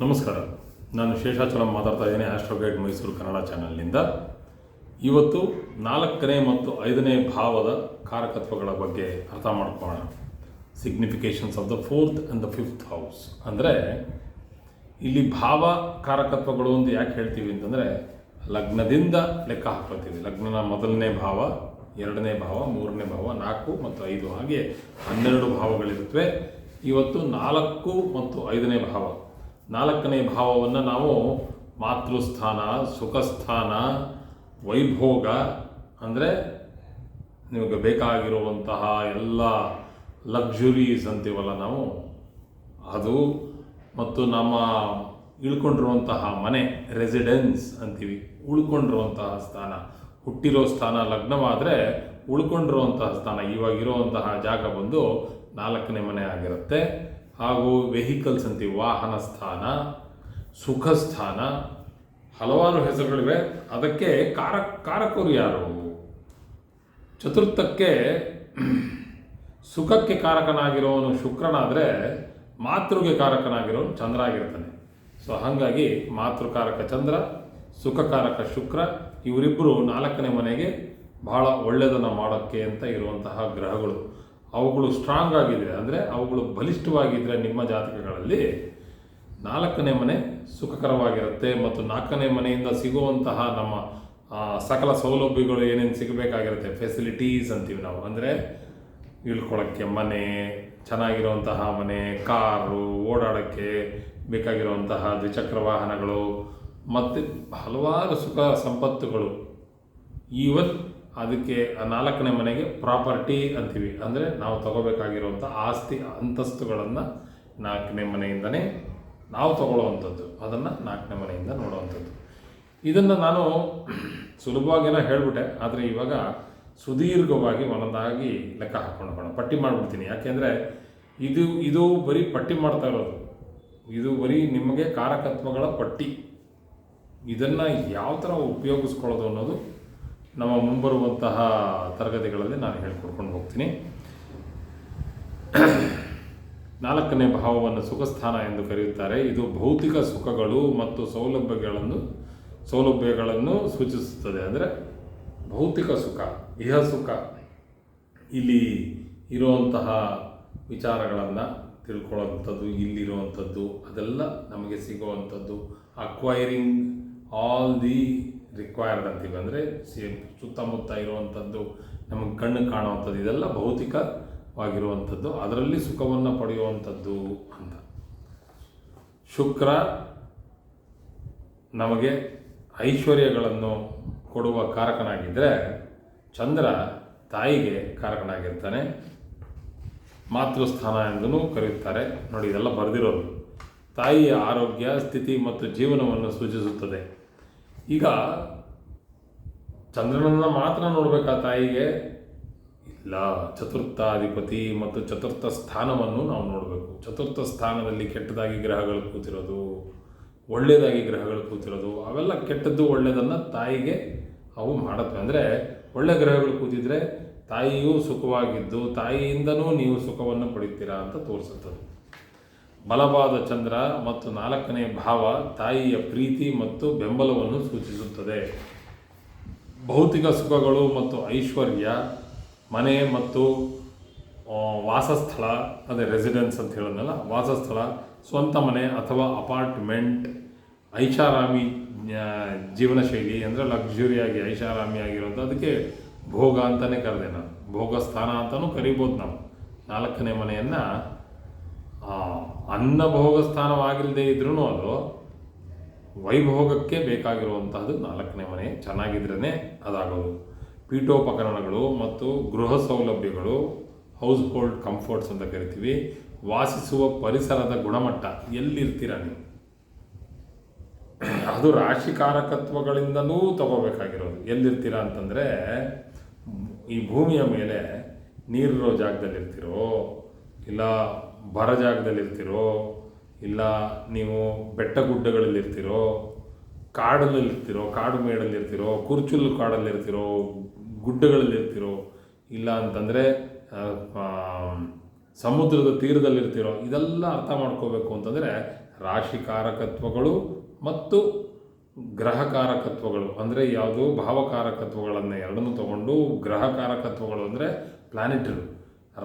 ನಮಸ್ಕಾರ. ನಾನು ಶೇಷಾಚಲಂ ಮಾತಾಡ್ತಾ ಇದ್ದೀನಿ, ಆಸ್ಟ್ರೋ ಗೈಡ್ ಮೈಸೂರು ಕನ್ನಡ ಚಾನಲ್ನಿಂದ. ಇವತ್ತು 4ನೇ ಮತ್ತು 5ನೇ ಭಾವದ ಕಾರಕತ್ವಗಳ ಬಗ್ಗೆ ಅರ್ಥ ಮಾಡ್ಕೊಳ್ಳೋಣ. Significations of the 4th and the 5th house. ಅಂದರೆ ಇಲ್ಲಿ ಭಾವ ಕಾರಕತ್ವಗಳು ಅಂತ ಯಾಕೆ ಹೇಳ್ತೀವಿ ಅಂತಂದರೆ, ಲಗ್ನದಿಂದ ಲೆಕ್ಕ ಹಾಕೋತೀವಿ. ಲಗ್ನನ ಮೊದಲನೇ ಭಾವ, 2ನೇ ಭಾವ, 3ನೇ ಭಾವ, 4 ಮತ್ತು 5 ಹಾಗೆ 12 ಭಾವಗಳಿರುತ್ತವೆ. ಇವತ್ತು 4 ಮತ್ತು 5ನೇ ಭಾವ. 4ನೇ ಭಾವವನ್ನು ನಾವು ಮಾತೃಸ್ಥಾನ, ಸುಖಸ್ಥಾನ, ವೈಭೋಗ, ಅಂದರೆ ನಿಮಗೆ ಬೇಕಾಗಿರುವಂತಹ ಎಲ್ಲ ಲಕ್ಸುರೀಸ್ ಅಂತೀವಲ್ಲ ನಾವು, ಅದು, ಮತ್ತು ನಮ್ಮ ಇಳ್ಕೊಂಡಿರುವಂತಹ ಮನೆ, ರೆಸಿಡೆನ್ಸ್ ಅಂತೀವಿ, ಉಳ್ಕೊಂಡಿರುವಂತಹ ಸ್ಥಾನ, ಹುಟ್ಟಿರೋ ಸ್ಥಾನ ಲಗ್ನವಾದರೆ ಉಳ್ಕೊಂಡಿರುವಂತಹ ಸ್ಥಾನ, ಇವಾಗಿರುವಂತಹ ಜಾಗ ಬಂದು 4ನೇ ಮನೆ ಆಗಿರುತ್ತೆ. ಹಾಗೂ ವೆಹಿಕಲ್ಸ್ ಅಂತೀವಿ, ವಾಹನ ಸ್ಥಾನ, ಸುಖ ಸ್ಥಾನ, ಹಲವಾರು ಹೆಸರುಗಳಿವೆ. ಅದಕ್ಕೆ ಕಾರಕರು ಯಾರು? ಚತುರ್ಥಕ್ಕೆ ಸುಖಕ್ಕೆ ಕಾರಕನಾಗಿರೋನು ಶುಕ್ರನಾದರೆ ಮಾತೃಗೆ ಕಾರಕನಾಗಿರೋನು ಚಂದ್ರ ಆಗಿರ್ತಾನೆ. ಸೊ ಹಾಗಾಗಿ ಮಾತೃಕಾರಕ ಚಂದ್ರ, ಸುಖಕಾರಕ ಶುಕ್ರ, ಇವರಿಬ್ಬರು 4ನೇ ಮನೆಗೆ ಬಹಳ ಒಳ್ಳೆಯದನ್ನು ಮಾಡೋಕ್ಕೆ ಅಂತ ಇರುವಂತಹ ಗ್ರಹಗಳು. ಅವುಗಳು ಸ್ಟ್ರಾಂಗ್ ಆಗಿದ್ರೆ, ಅಂದರೆ ಅವುಗಳು ಬಲಿಷ್ಠವಾಗಿದ್ದರೆ ನಿಮ್ಮ ಜಾತಕಗಳಲ್ಲಿ 4ನೇ ಮನೆ ಸುಖಕರವಾಗಿರುತ್ತೆ. ಮತ್ತು 4ನೇ ಮನೆಯಿಂದ ಸಿಗುವಂತಹ ನಮ್ಮ ಸಕಲ ಸೌಲಭ್ಯಗಳು ಏನೇನು ಸಿಗಬೇಕಾಗಿರುತ್ತೆ, ಫೆಸಿಲಿಟೀಸ್ ಅಂತೀವಿ ನಾವು, ಅಂದರೆ ಇಳ್ಕೊಳ್ಳೋಕ್ಕೆ ಮನೆ, ಚೆನ್ನಾಗಿರುವಂತಹ ಮನೆ, ಕಾರು, ಓಡಾಡೋಕ್ಕೆ ಬೇಕಾಗಿರುವಂತಹ ದ್ವಿಚಕ್ರ ವಾಹನಗಳು, ಮತ್ತು ಹಲವಾರು ಸುಖ ಸಂಪತ್ತುಗಳು. ಈವನ್ ಅದಕ್ಕೆ 4ನೇ ಮನೆಗೆ ಪ್ರಾಪರ್ಟಿ ಅಂತೀವಿ, ಅಂದರೆ ನಾವು ತಗೋಬೇಕಾಗಿರುವಂಥ ಆಸ್ತಿ ಅಂತಸ್ತುಗಳನ್ನು 4ನೇ ಮನೆಯಿಂದನೇ ನಾವು ತಗೊಳ್ಳುವಂಥದ್ದು, ಅದನ್ನು 4ನೇ ಮನೆಯಿಂದ ನೋಡುವಂಥದ್ದು. ಇದನ್ನು ನಾನು ಸುಲಭವಾಗೇನೋ ಹೇಳಿಬಿಟ್ಟೆ, ಆದರೆ ಇವಾಗ ಸುದೀರ್ಘವಾಗಿ ಒಂದೊಂದಾಗಿ ಲೆಕ್ಕ ಹಾಕ್ಕೊಂಡು ಹೋಗೋಣ. ಪಟ್ಟಿ ಮಾಡಿಬಿಡ್ತೀನಿ, ಯಾಕೆಂದರೆ ಇದು ಬರೀ ಪಟ್ಟಿ ಮಾಡ್ತಾ ಇರೋದು, ಇದು ಬರೀ ನಿಮಗೆ ಕಾರಕತ್ವಗಳ ಪಟ್ಟಿ. ಇದನ್ನು ಯಾವ ಥರ ಉಪಯೋಗಿಸ್ಕೊಳ್ಳೋದು ಅನ್ನೋದು ನಮ್ಮ ಮುಂಬರುವಂತಹ ತರಗತಿಗಳಲ್ಲಿ ನಾನು ಹೇಳ್ಕೊಡ್ಕೊಂಡು ಹೋಗ್ತೀನಿ. 4ನೇ ಭಾವವನ್ನು ಸುಖಸ್ಥಾನ ಎಂದು ಕರೆಯುತ್ತಾರೆ. ಇದು ಭೌತಿಕ ಸುಖಗಳು ಮತ್ತು ಸೌಲಭ್ಯಗಳನ್ನು ಸೂಚಿಸುತ್ತದೆ. ಅಂದರೆ ಭೌತಿಕ ಸುಖ, ಇಹ ಸುಖ, ಇಲ್ಲಿ ಇರುವಂತಹ ವಿಚಾರಗಳನ್ನು ತಿಳ್ಕೊಳ್ಳೋವಂಥದ್ದು, ಇಲ್ಲಿರುವಂಥದ್ದು ಅದೆಲ್ಲ ನಮಗೆ ಸಿಗುವಂಥದ್ದು, ಅಕ್ವೈರಿಂಗ್ ಆಲ್ ದಿ ರಿಕ್ವೈರ್ಡ್ ಅಂತೀವಿ, ಅಂದರೆ ಸುತ್ತಮುತ್ತ ಇರುವಂಥದ್ದು, ನಮಗೆ ಕಣ್ಣು ಕಾಣುವಂಥದ್ದು, ಇದೆಲ್ಲ ಭೌತಿಕವಾಗಿರುವಂಥದ್ದು, ಅದರಲ್ಲಿ ಸುಖವನ್ನು ಪಡೆಯುವಂಥದ್ದು ಅಂತ. ಶುಕ್ರ ನಮಗೆ ಐಶ್ವರ್ಯಗಳನ್ನು ಕೊಡುವ ಕಾರಕನಾಗಿದ್ದರೆ, ಚಂದ್ರ ತಾಯಿಗೆ ಕಾರಕನಾಗಿರ್ತಾನೆ. ಮಾತೃಸ್ಥಾನ ಎಂದೂ ಕರೆಯುತ್ತಾರೆ. ನೋಡಿ, ಇದೆಲ್ಲ ಬರೆದಿರೋದು ತಾಯಿಯ ಆರೋಗ್ಯ ಸ್ಥಿತಿ ಮತ್ತು ಜೀವನವನ್ನು ಸೂಚಿಸುತ್ತದೆ. ಈಗ ಚಂದ್ರನನ್ನು ಮಾತ್ರ ನೋಡಬೇಕಾ ತಾಯಿಗೆ? ಇಲ್ಲ, ಚತುರ್ಥಾಧಿಪತಿ ಮತ್ತು ಚತುರ್ಥ ಸ್ಥಾನವನ್ನು ನಾವು ನೋಡಬೇಕು. ಚತುರ್ಥ ಸ್ಥಾನದಲ್ಲಿ ಕೆಟ್ಟದಾಗಿ ಗ್ರಹಗಳು ಕೂತಿರೋದು, ಒಳ್ಳೆಯದಾಗಿ ಗ್ರಹಗಳು ಕೂತಿರೋದು, ಅವೆಲ್ಲ ಕೆಟ್ಟದ್ದು ಒಳ್ಳೆಯದನ್ನು ತಾಯಿಗೆ ಅವು ಮಾಡುತ್ತವೆ. ಅಂದರೆ ಒಳ್ಳೆಯ ಗ್ರಹಗಳು ಕೂತಿದ್ರೆ ತಾಯಿಯೂ ಸುಖವಾಗಿದ್ದು ತಾಯಿಯಿಂದನೂ ನೀವು ಸುಖವನ್ನು ಪಡಿತೀರಾ ಅಂತ ತೋರಿಸುತ್ತದೆ. ಬಲವಾದ ಚಂದ್ರ ಮತ್ತು 4ನೇ ಭಾವ ತಾಯಿಯ ಪ್ರೀತಿ ಮತ್ತು ಬೆಂಬಲವನ್ನು ಸೂಚಿಸುತ್ತದೆ. ಭೌತಿಕ ಸುಖಗಳು ಮತ್ತು ಐಶ್ವರ್ಯ, ಮನೆ ಮತ್ತು ವಾಸಸ್ಥಳ, ಅದೇ ರೆಸಿಡೆನ್ಸ್ ಅಂತ ಹೇಳೋದಲ್ಲ, ವಾಸಸ್ಥಳ, ಸ್ವಂತ ಮನೆ ಅಥವಾ ಅಪಾರ್ಟ್ಮೆಂಟ್, ಐಷಾರಾಮಿ ಜೀವನ ಶೈಲಿ, ಅಂದರೆ ಲಕ್ಸುರಿಯಾಗಿ ಐಷಾರಾಮಿಯಾಗಿರೋದು, ಅದಕ್ಕೆ ಭೋಗ ಅಂತಲೇ ಕರೆದೆ ನಾನು. ಭೋಗ ಸ್ಥಾನ ಅಂತಲೂ ಕರಿಬೋದು ನಾವು 4ನೇ ಮನೆಯನ್ನು. ಅನ್ನಭೋಗ ಸ್ಥಾನವಾಗಿಲ್ಲದೆ ಇದ್ರೂ ಅದು ವೈಭೋಗಕ್ಕೆ ಬೇಕಾಗಿರುವಂತಹದ್ದು 4ನೇ ಮನೆ ಚೆನ್ನಾಗಿದ್ರೇ ಅದಾಗೋದು. ಪೀಠೋಪಕರಣಗಳು ಮತ್ತು ಗೃಹ ಸೌಲಭ್ಯಗಳು, ಹೌಸ್ ಹೋಲ್ಡ್ ಕಂಫರ್ಟ್ಸ್ ಅಂತ ಕರಿತೀವಿ. ವಾಸಿಸುವ ಪರಿಸರದ ಗುಣಮಟ್ಟ, ಎಲ್ಲಿರ್ತೀರ ನೀವು, ಅದು ರಾಶಿಕಾರಕತ್ವಗಳಿಂದಲೂ ತಗೋಬೇಕಾಗಿರೋದು. ಎಲ್ಲಿರ್ತೀರ ಅಂತಂದರೆ, ಈ ಭೂಮಿಯ ಮೇಲೆ ನೀರಿರೋ ಜಾಗದಲ್ಲಿರ್ತೀರೋ, ಇಲ್ಲ ಬರ ಜಾಗದಲ್ಲಿರ್ತೀರೋ, ಇಲ್ಲ ನೀವು ಬೆಟ್ಟ ಗುಡ್ಡಗಳಲ್ಲಿರ್ತೀರೋ, ಕಾಡಲ್ಲಿರ್ತೀರೋ, ಕಾಡು ಮೇಡಲ್ಲಿರ್ತೀರೋ, ಕುರ್ಚುಲ್ ಕಾಡಲ್ಲಿರ್ತೀರೋ, ಗುಡ್ಡಗಳಲ್ಲಿರ್ತೀರೋ, ಇಲ್ಲ ಅಂತಂದರೆ ಸಮುದ್ರದ ತೀರದಲ್ಲಿರ್ತಿರೋ ಇದೆಲ್ಲ ಅರ್ಥ ಮಾಡ್ಕೋಬೇಕು ಅಂತಂದರೆ ರಾಶಿಕಾರಕತ್ವಗಳು ಮತ್ತು ಗ್ರಹಕಾರಕತ್ವಗಳು ಅಂದರೆ ಯಾವುದು ಭಾವಕಾರಕತ್ವಗಳನ್ನು ಎರಡನ್ನೂ ತಗೊಂಡು ಗ್ರಹಕಾರಕತ್ವಗಳು ಅಂದರೆ ಪ್ಲಾನೆಟರಿ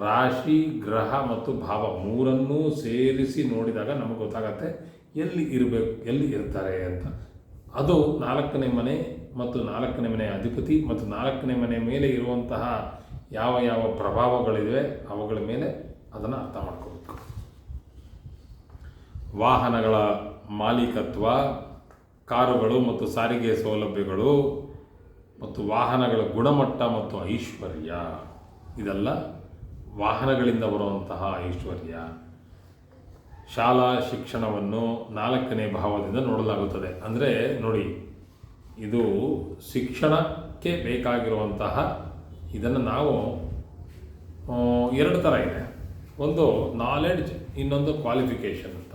ರಾಶಿ ಗ್ರಹ ಮತ್ತು ಭಾವ ಮೂರನ್ನೂ ಸೇರಿಸಿ ನೋಡಿದಾಗ ನಮಗೆ ಗೊತ್ತಾಗತ್ತೆ ಎಲ್ಲಿ ಇರಬೇಕು, ಎಲ್ಲಿ ಇರ್ತಾರೆ ಅಂತ. ಅದು 4ನೇ ಮನೆ ಮತ್ತು 4ನೇ ಮನೆಯ ಅಧಿಪತಿ ಮತ್ತು 4ನೇ ಮನೆ ಮೇಲೆ ಇರುವಂತಹ ಯಾವ ಯಾವ ಪ್ರಭಾವಗಳಿವೆ ಅವುಗಳ ಮೇಲೆ ಅದನ್ನು ಅರ್ಥ ಮಾಡ್ಕೋಬೇಕು. ವಾಹನಗಳ ಮಾಲೀಕತ್ವ, ಕಾರುಗಳು ಮತ್ತು ಸಾರಿಗೆ ಸೌಲಭ್ಯಗಳು ಮತ್ತು ವಾಹನಗಳ ಗುಣಮಟ್ಟ ಮತ್ತು ಐಶ್ವರ್ಯ, ಇದೆಲ್ಲ ವಾಹನಗಳಿಂದ ಬರುವಂತಹ ಐಶ್ವರ್ಯ. ಶಾಲಾ ಶಿಕ್ಷಣವನ್ನು 4ನೇ ಭಾವದಿಂದ ನೋಡಲಾಗುತ್ತದೆ. ಅಂದರೆ ನೋಡಿ, ಇದು ಶಿಕ್ಷಣಕ್ಕೆ ಬೇಕಾಗಿರುವಂತಹ ಇದನ್ನು ನಾವು 2 ಥರ ಇದೆ. ಒಂದು ನಾಲೆಡ್ಜ್, ಇನ್ನೊಂದು ಕ್ವಾಲಿಫಿಕೇಷನ್ ಅಂತ.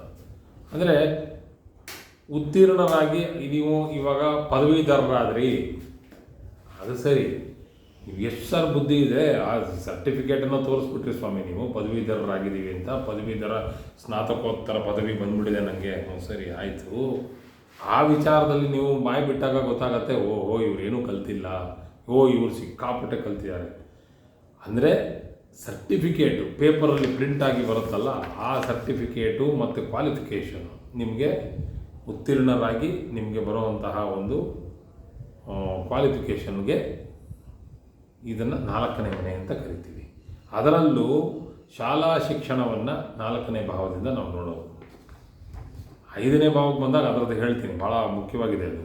ಅಂದರೆ ಉತ್ತೀರ್ಣರಾಗಿ ನೀವು ಇವಾಗ ಪದವೀಧರರಾದ್ರಿ, ಅದು ಸರಿ, ನೀವು ಎಷ್ಟು ಸರ್ ಬುದ್ಧಿ ಇದೆ, ಆ ಸರ್ಟಿಫಿಕೇಟನ್ನು ತೋರಿಸ್ಬಿಟ್ರಿ ಸ್ವಾಮಿ ನೀವು ಪದವೀಧರರಾಗಿದ್ದೀವಿ ಅಂತ, ಪದವೀಧರ ಸ್ನಾತಕೋತ್ತರ ಪದವಿ ಬಂದ್ಬಿಟ್ಟಿದೆ ನನಗೆ, ಸರಿ ಆಯಿತು. ಆ ವಿಚಾರದಲ್ಲಿ ನೀವು ಬಾಯಿ ಬಿಟ್ಟಾಗ ಗೊತ್ತಾಗತ್ತೆ, ಓಹೋ ಇವ್ರೇನೂ ಕಲ್ತಿಲ್ಲ, ಇವ್ರು ಸಿಕ್ಕಾಪಟ್ಟೆ ಕಲ್ತಿದ್ದಾರೆ. ಅಂದರೆ ಸರ್ಟಿಫಿಕೇಟು ಪೇಪರಲ್ಲಿ ಪ್ರಿಂಟಾಗಿ ಬರುತ್ತಲ್ಲ, ಆ ಸರ್ಟಿಫಿಕೇಟು ಮತ್ತು ಕ್ವಾಲಿಫಿಕೇಷನು ನಿಮಗೆ ಉತ್ತೀರ್ಣರಾಗಿ ನಿಮಗೆ ಬರುವಂತಹ ಒಂದು ಕ್ವಾಲಿಫಿಕೇಷನ್ಗೆ ಇದನ್ನು 4ನೇ ಮನೆ ಅಂತ ಕರಿತೀವಿ. ಅದರಲ್ಲೂ ಶಾಲಾ ಶಿಕ್ಷಣವನ್ನು 4ನೇ ಭಾವದಿಂದ ನಾವು ನೋಡೋದು. 5ನೇ ಭಾವಕ್ಕೆ ಬಂದಾಗ ಅದರದ್ದು ಹೇಳ್ತೀನಿ, ಭಾಳ ಮುಖ್ಯವಾಗಿದೆ ಅದು.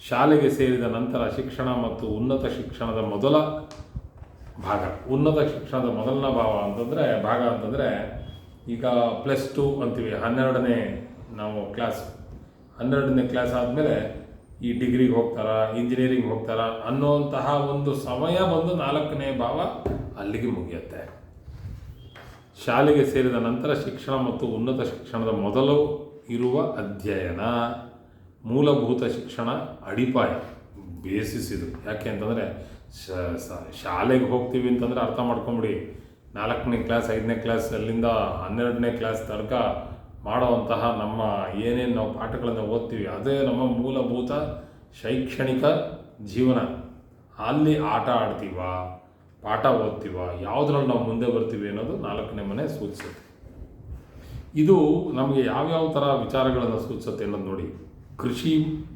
ಶಾಲೆಗೆ ಸೇರಿದ ನಂತರ ಶಿಕ್ಷಣ ಮತ್ತು ಉನ್ನತ ಶಿಕ್ಷಣದ ಮೊದಲ ಭಾಗ. ಉನ್ನತ ಶಿಕ್ಷಣದ ಮೊದಲನೇ ಭಾಗ ಅಂತಂದರೆ ಈಗ +2 ಅಂತೀವಿ, 12ನೇ ನಾವು ಕ್ಲಾಸ್, 12ನೇ ಕ್ಲಾಸ್ ಆದಮೇಲೆ ಈ ಡಿಗ್ರಿಗೆ ಹೋಗ್ತಾರಾ, ಇಂಜಿನಿಯರಿಂಗ್ ಹೋಗ್ತಾರಾ ಅನ್ನುವಂತಹ ಒಂದು ಸಮಯ ಬಂದು 4ನೇ ಭಾವ ಅಲ್ಲಿಗೆ ಮುಗಿಯುತ್ತೆ. ಶಾಲೆಗೆ ಸೇರಿದ ನಂತರ ಶಿಕ್ಷಣ ಮತ್ತು ಉನ್ನತ ಶಿಕ್ಷಣದ ಮೊದಲು ಇರುವ ಅಧ್ಯಯನ, ಮೂಲಭೂತ ಶಿಕ್ಷಣ ಅಡಿಪಾಯ, ಬೇಸಿಸ್ ಇದು. ಯಾಕೆ ಅಂತಂದರೆ ಶಾಲೆಗೆ ಹೋಗ್ತೀವಿ ಅಂತಂದರೆ ಅರ್ಥ ಮಾಡ್ಕೊಂಬಿಡಿ, 4ನೇ ಕ್ಲಾಸ್ 5ನೇ ಕ್ಲಾಸ್ ಅಲ್ಲಿಂದ 12ನೇ ಕ್ಲಾಸ್ ತನಕ ಮಾಡುವಂತಹ ನಮ್ಮ ಏನೇನು ನಾವು ಪಾಠಗಳನ್ನು ಓದ್ತೀವಿ ಅದೇ ನಮ್ಮ ಮೂಲಭೂತ ಶೈಕ್ಷಣಿಕ ಜೀವನ. ಅಲ್ಲಿ ಆಟ ಆಡ್ತೀವ, ಪಾಠ ಓದ್ತೀವ, ಯಾವುದ್ರಲ್ಲಿ ನಾವು ಮುಂದೆ ಬರ್ತೀವಿ ಅನ್ನೋದು 4ನೇ ಮನೆ ಸೂಚಿಸುತ್ತೆ. ಇದು ನಮಗೆ ಯಾವ್ಯಾವ ಥರ ವಿಚಾರಗಳನ್ನು ಸೂಚಿಸುತ್ತೆ ಅನ್ನೋದು ನೋಡಿ.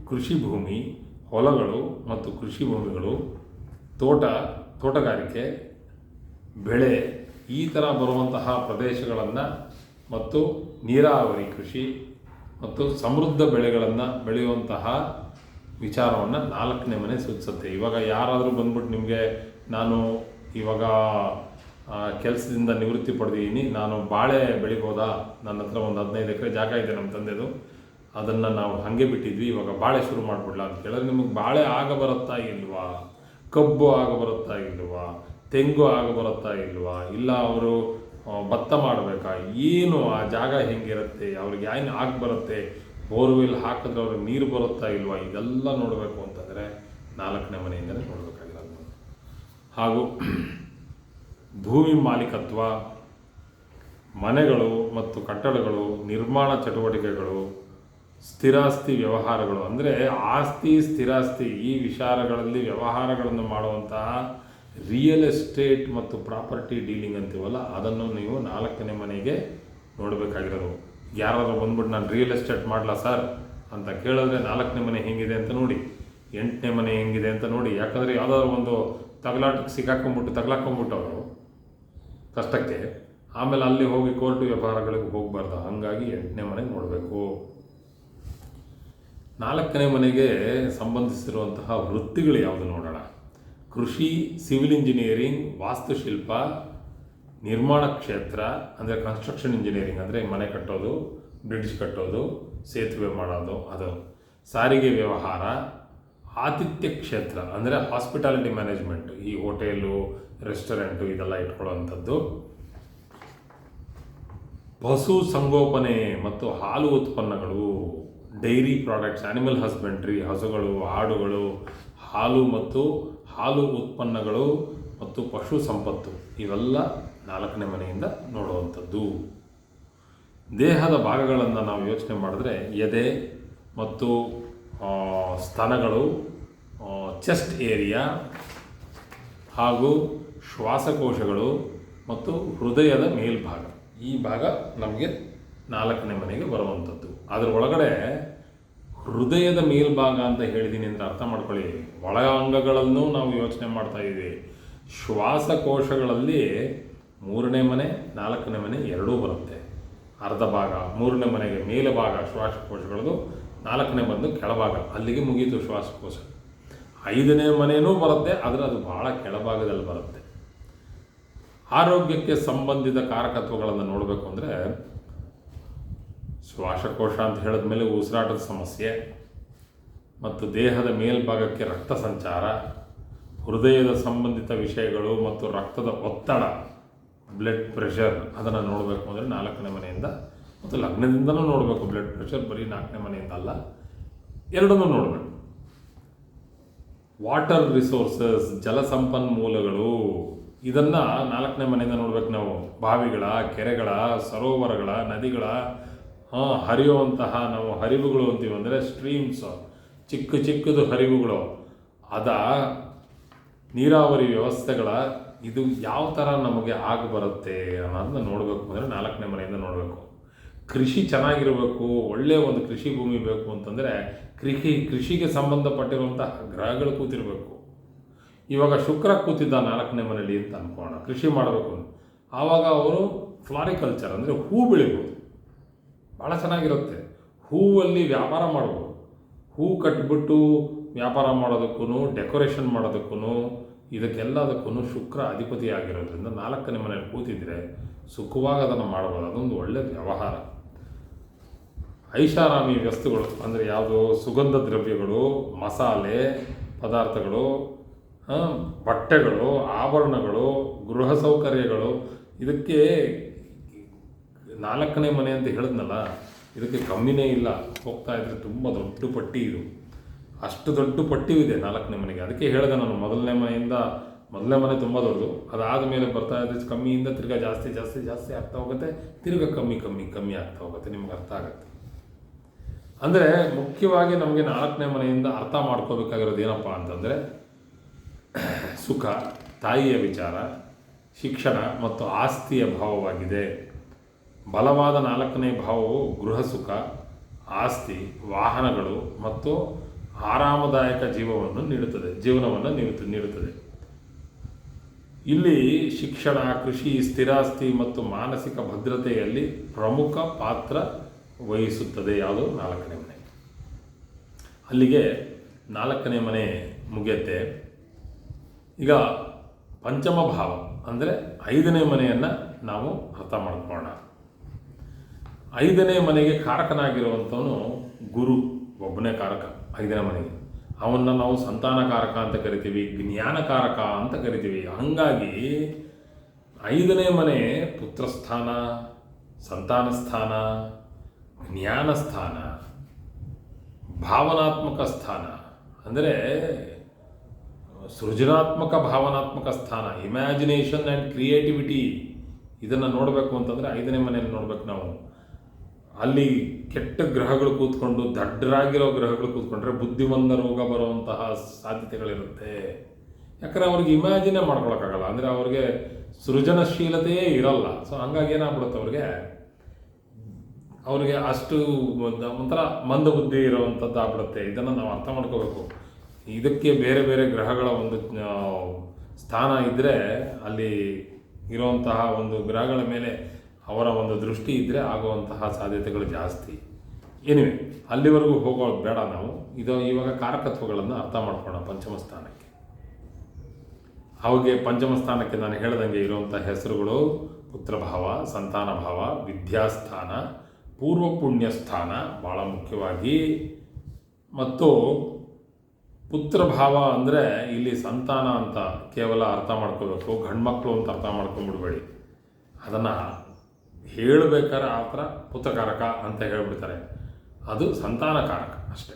ಕೃಷಿ ಭೂಮಿ, ಹೊಲಗಳು ಮತ್ತು ಕೃಷಿ ಭೂಮಿಗಳು, ತೋಟಗಾರಿಕೆ, ಬೆಳೆ, ಈ ಥರ ಬರುವಂತಹ ಪ್ರದೇಶಗಳನ್ನು ಮತ್ತು ನೀರಾವರಿ ಕೃಷಿ ಮತ್ತು ಸಮೃದ್ಧ ಬೆಳೆಗಳನ್ನು ಬೆಳೆಯುವಂತಹ ವಿಚಾರವನ್ನು 4ನೇ ಮನೆ ಸೂಚಿಸುತ್ತೆ. ಇವಾಗ ಯಾರಾದರೂ ಬಂದ್ಬಿಟ್ಟು ನಿಮಗೆ ನಾನು ಇವಾಗ ಕೆಲಸದಿಂದ ನಿವೃತ್ತಿ ಪಡೆದಿದ್ದೀನಿ, ನಾನು ಬಾಳೆ ಬೆಳಿಬೋದಾ, ನನ್ನ ಹತ್ರ ಒಂದು 15 ಎಕರೆ ಜಾಗ ಇದೆ ನಮ್ಮ ತಂದೆದು, ಅದನ್ನು ನಾವು ಹಾಗೆ ಬಿಟ್ಟಿದ್ವಿ, ಇವಾಗ ಬಾಳೆ ಶುರು ಮಾಡಿಬಿಡ್ಲಾ ಅಂತ ಕೇಳಿದ್ರೆ ನಿಮಗೆ ಬಾಳೆ ಆಗ ಬರುತ್ತಾ ಇಲ್ವಾ, ಕಬ್ಬು ಆಗ ಬರುತ್ತಾ ಇಲ್ವಾ, ತೆಂಗು ಆಗ ಬರುತ್ತಾ ಇಲ್ವಾ, ಇಲ್ಲ ಅವರು ಭತ್ತ ಮಾಡಬೇಕಾ, ಏನು ಆ ಜಾಗ ಹೆಂಗಿರುತ್ತೆ, ಅವ್ರಿಗೆ ಏನು ಆಗಿ ಬರುತ್ತೆ, ಬೋರ್ವೆಲ್ ಹಾಕಿದ್ರೆ ಅವ್ರಿಗೆ ನೀರು ಬರುತ್ತಾ ಇಲ್ವಾ, ಇದೆಲ್ಲ ನೋಡಬೇಕು ಅಂತಂದರೆ 4ನೇ ಮನೆಯಿಂದಲೇ ನೋಡಬೇಕಾಗಿರೋದು. ಹಾಗೂ ಭೂಮಿ ಮಾಲೀಕತ್ವ, ಮನೆಗಳು ಮತ್ತು ಕಟ್ಟಡಗಳು, ನಿರ್ಮಾಣ ಚಟುವಟಿಕೆಗಳು, ಸ್ಥಿರಾಸ್ತಿ ವ್ಯವಹಾರಗಳು, ಅಂದರೆ ಆಸ್ತಿ ಸ್ಥಿರಾಸ್ತಿ ಈ ವಿಚಾರಗಳಲ್ಲಿ ವ್ಯವಹಾರಗಳನ್ನು ಮಾಡುವಂತಹ ರಿಯಲ್ ಎಸ್ಟೇಟ್ ಮತ್ತು ಪ್ರಾಪರ್ಟಿ ಡೀಲಿಂಗ್ ಅಂತೀವಲ್ಲ, ಅದನ್ನು ನೀವು 4ನೇ ಮನೆಗೆ ನೋಡಬೇಕಾಗಿರೋದು. ಯಾರಾದರೂ ಬಂದ್ಬಿಟ್ಟು ನಾನು ರಿಯಲ್ ಎಸ್ಟೇಟ್ ಮಾಡಲಾ ಸರ್ ಅಂತ ಕೇಳಿದ್ರೆ 4ನೇ ಮನೆ ಹೆಂಗಿದೆ ಅಂತ ನೋಡಿ, 8ನೇ ಮನೆ ಹೆಂಗಿದೆ ಅಂತ ನೋಡಿ. ಯಾಕಂದರೆ ಯಾವುದಾದ್ರು ಒಂದು ತಗಲಾಟಕ್ಕೆ ತಗಲಾಕೊಂಬಿಟ್ಟು ಅವರು ಕಷ್ಟಕ್ಕೆ ಆಮೇಲೆ ಅಲ್ಲಿ ಹೋಗಿ ಕೋರ್ಟು ವ್ಯವಹಾರಗಳಿಗೆ ಹೋಗಬಾರ್ದು. ಹಾಗಾಗಿ 8ನೇ ಮನೆ ನೋಡಬೇಕು. 4ನೇ ಮನೆಗೆ ಸಂಬಂಧಿಸಿರುವಂತಹ ವೃತ್ತಿಗಳು ಯಾವುದು ನೋಡೋಣ. ಕೃಷಿ, ಸಿವಿಲ್ ಇಂಜಿನಿಯರಿಂಗ್, ವಾಸ್ತುಶಿಲ್ಪ, ನಿರ್ಮಾಣ ಕ್ಷೇತ್ರ ಅಂದರೆ ಕನ್ಸ್ಟ್ರಕ್ಷನ್ ಇಂಜಿನಿಯರಿಂಗ್ ಅಂದರೆ ಮನೆ ಕಟ್ಟೋದು, ಬ್ರಿಡ್ಜ್ ಕಟ್ಟೋದು, ಸೇತುವೆ ಮಾಡೋದು, ಅದು ಸಾರಿಗೆ ವ್ಯವಹಾರ, ಆತಿಥ್ಯ ಕ್ಷೇತ್ರ ಅಂದರೆ ಹಾಸ್ಪಿಟಾಲಿಟಿ ಮ್ಯಾನೇಜ್ಮೆಂಟ್, ಈ ಹೋಟೆಲು, ರೆಸ್ಟೋರೆಂಟು ಇದೆಲ್ಲ ಇಟ್ಕೊಳ್ಳೋವಂಥದ್ದು, ಪಶು ಸಂಗೋಪನೆ ಮತ್ತು ಹಾಲು ಉತ್ಪನ್ನಗಳು, ಡೈರಿ ಪ್ರಾಡಕ್ಟ್ಸ್, ಆ್ಯನಿಮಲ್ ಹಸ್ಬೆಂಡ್ರಿ, ಹಸುಗಳು, ಆಡುಗಳು, ಹಾಲು ಮತ್ತು ಹಾಲು ಉತ್ಪನ್ನಗಳು ಮತ್ತು ಪಶು ಸಂಪತ್ತು, ಇವೆಲ್ಲ 4ನೇ ಮನೆಯಿಂದ ನೋಡುವಂಥದ್ದು. ದೇಹದ ಭಾಗಗಳನ್ನು ನಾವು ಯೋಚನೆ ಮಾಡಿದ್ರೆ ಎದೆ ಮತ್ತು ಸ್ತನಗಳು, ಚೆಸ್ಟ್ ಏರಿಯಾ ಹಾಗೂ ಶ್ವಾಸಕೋಶಗಳು ಮತ್ತು ಹೃದಯದ ಮೇಲ್ಭಾಗ, ಈ ಭಾಗ ನಮಗೆ 4ನೇ ಮನೆಗೆ ಬರುವಂಥದ್ದು. ಅದರ ಒಳಗಡೆ ಹೃದಯದ ಮೇಲ್ಭಾಗ ಅಂತ ಹೇಳಿದ್ದೀನಿ ಅಂದರೆ ಅರ್ಥ ಮಾಡ್ಕೊಳ್ಳಿ, ಒಳ ಅಂಗಗಳನ್ನು ನಾವು ಯೋಚನೆ ಮಾಡ್ತಾ ಇದ್ದೀವಿ. ಶ್ವಾಸಕೋಶಗಳಲ್ಲಿ 3ನೇ ಮನೆ 4ನೇ ಮನೆ ಎರಡೂ ಬರುತ್ತೆ. ಅರ್ಧ ಭಾಗ 3ನೇ ಮನೆಗೆ ಮೇಲೆ ಭಾಗ ಶ್ವಾಸಕೋಶಗಳದು, 4ನೇ ಬಂದು ಕೆಳಭಾಗ, ಅಲ್ಲಿಗೆ ಮುಗೀತು ಶ್ವಾಸಕೋಶ. 5ನೇ ಮನೆಯೂ ಬರುತ್ತೆ, ಆದರೆ ಅದು ಭಾಳ ಕೆಳಭಾಗದಲ್ಲಿ ಬರುತ್ತೆ. ಆರೋಗ್ಯಕ್ಕೆ ಸಂಬಂಧಿತ ಕಾರಕತ್ವಗಳನ್ನು ನೋಡಬೇಕು ಅಂದರೆ ಶ್ವಾಸಕೋಶ ಅಂತ ಹೇಳಿದ ಮೇಲೆ ಉಸಿರಾಟದ ಸಮಸ್ಯೆ ಮತ್ತು ದೇಹದ ಮೇಲ್ಭಾಗಕ್ಕೆ ರಕ್ತ ಸಂಚಾರ, ಹೃದಯದ ಸಂಬಂಧಿತ ವಿಷಯಗಳು ಮತ್ತು ರಕ್ತದ ಒತ್ತಡ, ಬ್ಲಡ್ ಪ್ರೆಷರ್, ಅದನ್ನು ನೋಡಬೇಕು ಅಂದರೆ 4ನೇ ಮನೆಯಿಂದ ಮತ್ತು ಲಗ್ನದಿಂದನೂ ನೋಡಬೇಕು. ಬ್ಲಡ್ ಪ್ರೆಷರ್ ಬರೀ 4ನೇ ಮನೆಯಿಂದ ಅಲ್ಲ, ಎರಡನ್ನೂ ನೋಡಬೇಕು. ವಾಟರ್ ರಿಸೋರ್ಸಸ್, ಜಲಸಂಪನ್ಮೂಲಗಳು, ಇದನ್ನು 4ನೇ ಮನೆಯಿಂದ ನೋಡ್ಬೇಕು ನಾವು. ಬಾವಿಗಳ, ಕೆರೆಗಳ, ಸರೋವರಗಳ, ನದಿಗಳ ಹರಿಯುವಂತಹ ನಾವು ಹರಿವುಗಳು ಅಂತೀವಿ ಅಂದರೆ ಸ್ಟ್ರೀಮ್ಸ್, ಚಿಕ್ಕದು ಹರಿವುಗಳು, ಅದ ನೀರಾವರಿ ವ್ಯವಸ್ಥೆಗಳ ಇದು ಯಾವ ಥರ ನಮಗೆ ಆಗಿ ಬರುತ್ತೆ ಅನ್ನೋದನ್ನ ನೋಡಬೇಕು ಅಂದರೆ 4ನೇ ಮನೆಯಿಂದ ನೋಡಬೇಕು. ಕೃಷಿ ಚೆನ್ನಾಗಿರಬೇಕು, ಒಳ್ಳೆಯ ಒಂದು ಕೃಷಿ ಭೂಮಿ ಬೇಕು ಅಂತಂದರೆ ಕೃಷಿಗೆ ಸಂಬಂಧಪಟ್ಟಿರುವಂತಹ ಗ್ರಹಗಳು ಕೂತಿರಬೇಕು. ಇವಾಗ ಶುಕ್ರ ಕೂತಿದ್ದ 4ನೇ ಮನೆಯಲ್ಲಿ ಅಂತ ಅಂದ್ಕೋಣ, ಕೃಷಿ ಮಾಡಬೇಕು. ಆವಾಗ ಅವರು ಫ್ಲಾರಿಕಲ್ಚರ್ ಅಂದರೆ ಹೂ ಬೆಳಿಬೋದು, ಭಾಳ ಚೆನ್ನಾಗಿರುತ್ತೆ. ಹೂವಲ್ಲಿ ವ್ಯಾಪಾರ ಮಾಡ್ಬೋದು. ಹೂ ಕಟ್ಬಿಟ್ಟು ವ್ಯಾಪಾರ ಮಾಡೋದಕ್ಕೂ, ಡೆಕೋರೇಷನ್ ಮಾಡೋದಕ್ಕೂ, ಇದಕ್ಕೆಲ್ಲದಕ್ಕೂ ಶುಕ್ರ ಅಧಿಪತಿ ಆಗಿರೋದ್ರಿಂದ 4ನೇ ಮನೆಯಲ್ಲಿ ಕೂತಿದ್ರೆ ಸುಖವಾಗಿ ಅದನ್ನು ಮಾಡ್ಬೋದು. ಅದೊಂದು ಒಳ್ಳೆಯ ವ್ಯವಹಾರ. ಐಷಾರಾಮಿ ವಸ್ತುಗಳು ಅಂದರೆ ಯಾವುದು, ಸುಗಂಧ ದ್ರವ್ಯಗಳು, ಮಸಾಲೆ ಪದಾರ್ಥಗಳು, ಬಟ್ಟೆಗಳು, ಆಭರಣಗಳು, ಗೃಹ ಸೌಕರ್ಯಗಳು, ಇದಕ್ಕೆ 4ನೇ ಮನೆ ಅಂತ ಹೇಳಿದ್ನಲ್ಲ, ಇದಕ್ಕೆ ಕಮ್ಮಿನೇ ಇಲ್ಲ. ಹೋಗ್ತಾ ಇದ್ರೆ ತುಂಬ ದೊಡ್ಡ ಪಟ್ಟಿ ಇದು, ಅಷ್ಟು ದೊಡ್ಡ ಪಟ್ಟಿ ಇದೆ 4ನೇ ಮನೆಗೆ. ಅದಕ್ಕೆ ಹೇಳಿದೆ ನಾನು, ಮೊದಲನೇ ಮನೆ ತುಂಬ ದೊಡ್ಡದು, ಅದಾದ ಮೇಲೆ ಬರ್ತಾ ಇದ್ರೆ ಕಮ್ಮಿಯಿಂದ ತಿರ್ಗಾ ಜಾಸ್ತಿ ಆಗ್ತಾ ಹೋಗುತ್ತೆ, ತಿರ್ಗಾ ಕಮ್ಮಿ ಆಗ್ತಾ ಹೋಗುತ್ತೆ. ನಿಮ್ಗೆ ಅರ್ಥ ಆಗುತ್ತೆ. ಅಂದರೆ ಮುಖ್ಯವಾಗಿ ನಮಗೆ 4ನೇ ಮನೆಯಿಂದ ಅರ್ಥ ಮಾಡ್ಕೋಬೇಕಾಗಿರೋದು ಏನಪ್ಪ ಅಂತಂದರೆ ಸುಖ, ತಾಯಿಯ ವಿಚಾರ, ಶಿಕ್ಷಣ ಮತ್ತು ಆಸ್ತಿಯ ಭಾವವಾಗಿದೆ. ಬಲವಾದ 4ನೇ ಭಾವವು ಗೃಹ ಸುಖ, ಆಸ್ತಿ, ವಾಹನಗಳು ಮತ್ತು ಆರಾಮದಾಯಕ ಜೀವನವನ್ನು ನೀಡುತ್ತದೆ. ಇಲ್ಲಿ ಶಿಕ್ಷಣ, ಕೃಷಿ, ಸ್ಥಿರಾಸ್ತಿ ಮತ್ತು ಮಾನಸಿಕ ಭದ್ರತೆಯಲ್ಲಿ ಪ್ರಮುಖ ಪಾತ್ರ ವಹಿಸುತ್ತದೆ. ಯಾವುದು, 4ನೇ ಮನೆ. ಅಲ್ಲಿಗೆ 4ನೇ ಮನೆ ಮುಗಿಯುತ್ತೆ. ಈಗ ಪಂಚಮ ಭಾವ ಅಂದರೆ 5ನೇ ಮನೆಯನ್ನು ನಾವು ಅರ್ಥ ಮಾಡ್ಕೊಳ್ಳೋಣ. 5ನೇ ಮನೆಗೆ ಕಾರಕನಾಗಿರುವಂಥವನು ಗುರು, ಒಬ್ಬನೇ ಕಾರಕ 5ನೇ ಮನೆಗೆ. ಅವನ್ನ ನಾವು ಸಂತಾನಕಾರಕ ಅಂತ ಕರಿತೀವಿ, ಜ್ಞಾನಕಾರಕ ಅಂತ ಕರಿತೀವಿ. ಹಾಗಾಗಿ 5ನೇ ಮನೆ ಪುತ್ರಸ್ಥಾನ, ಸಂತಾನ ಸ್ಥಾನ, ಜ್ಞಾನ ಸ್ಥಾನ, ಭಾವನಾತ್ಮಕ ಸ್ಥಾನ ಅಂದರೆ ಸೃಜನಾತ್ಮಕ ಭಾವನಾತ್ಮಕ ಸ್ಥಾನ, ಇಮ್ಯಾಜಿನೇಷನ್ ಆ್ಯಂಡ್ ಕ್ರಿಯೇಟಿವಿಟಿ. ಇದನ್ನು ನೋಡಬೇಕು ಅಂತಂದರೆ 5ನೇ ಮನೆಯಲ್ಲಿ ನೋಡ್ಬೇಕು ನಾವು. ಅಲ್ಲಿ ಕೆಟ್ಟ ಗ್ರಹಗಳು ಕೂತ್ಕೊಂಡು, ದಡ್ಡರಾಗಿರೋ ಗ್ರಹಗಳು ಕೂತ್ಕೊಂಡ್ರೆ ಬುದ್ಧಿಮಂದ ರೋಗ ಬರುವಂತಹ ಸಾಧ್ಯತೆಗಳಿರುತ್ತೆ. ಯಾಕಂದರೆ ಅವ್ರಿಗೆ ಇಮ್ಯಾಜಿನೇ ಮಾಡ್ಕೊಳಕ್ಕಾಗಲ್ಲ, ಅಂದರೆ ಅವ್ರಿಗೆ ಸೃಜನಶೀಲತೆಯೇ ಇರಲ್ಲ. ಸೊ ಹಂಗಾಗಿ ಏನಾಗ್ಬಿಡುತ್ತೆ, ಅವ್ರಿಗೆ ಅಷ್ಟು ಒಂಥರ ಮಂದಬುದ್ಧಿ ಇರುವಂಥದ್ದು ಆಗ್ಬಿಡುತ್ತೆ. ಇದನ್ನು ನಾವು ಅರ್ಥ ಮಾಡ್ಕೋಬೇಕು. ಇದಕ್ಕೆ ಬೇರೆ ಬೇರೆ ಗ್ರಹಗಳ ಒಂದು ಸ್ಥಾನ ಇದ್ದರೆ, ಅಲ್ಲಿ ಇರುವಂತಹ ಒಂದು ಗ್ರಹಗಳ ಮೇಲೆ ಅವರ ಒಂದು ದೃಷ್ಟಿ ಇದ್ದರೆ ಆಗುವಂತಹ ಸಾಧ್ಯತೆಗಳು ಜಾಸ್ತಿ. ಏನಿವೆ, ಅಲ್ಲಿವರೆಗೂ ಹೋಗೋದು ಬೇಡ ನಾವು. ಇವಾಗ ಕಾರಕತ್ವಗಳನ್ನು ಅರ್ಥ ಮಾಡ್ಕೊಳ್ಳೋಣ. ಪಂಚಮ ಸ್ಥಾನಕ್ಕೆ, ಅವಾಗೆ ಪಂಚಮ ಸ್ಥಾನಕ್ಕೆ ನಾನು ಹೇಳ್ದಂಗೆ ಇರುವಂಥ ಹೆಸರುಗಳು ಪುತ್ರಭಾವ, ಸಂತಾನ ಭಾವ, ವಿದ್ಯಾಸ್ಥಾನ, ಪೂರ್ವ ಪುಣ್ಯಸ್ಥಾನ ಭಾಳ ಮುಖ್ಯವಾಗಿ. ಮತ್ತು ಪುತ್ರಭಾವ ಅಂದರೆ ಇಲ್ಲಿ ಸಂತಾನ ಅಂತ ಕೇವಲ ಅರ್ಥ ಮಾಡ್ಕೋಬೇಕು, ಗಂಡ್ಮಕ್ಳು ಅಂತ ಅರ್ಥ ಮಾಡ್ಕೊಂಡ್ಬಿಡ್ಬೇಡಿ. ಅದನ್ನು ಹೇಳಬೇಕಾದ್ರೆ ಆ ಥರ ಪುತ್ರಕಾರಕ ಅಂತ ಹೇಳ್ಬಿಡ್ತಾರೆ, ಅದು ಸಂತಾನಕಾರಕ ಅಷ್ಟೆ.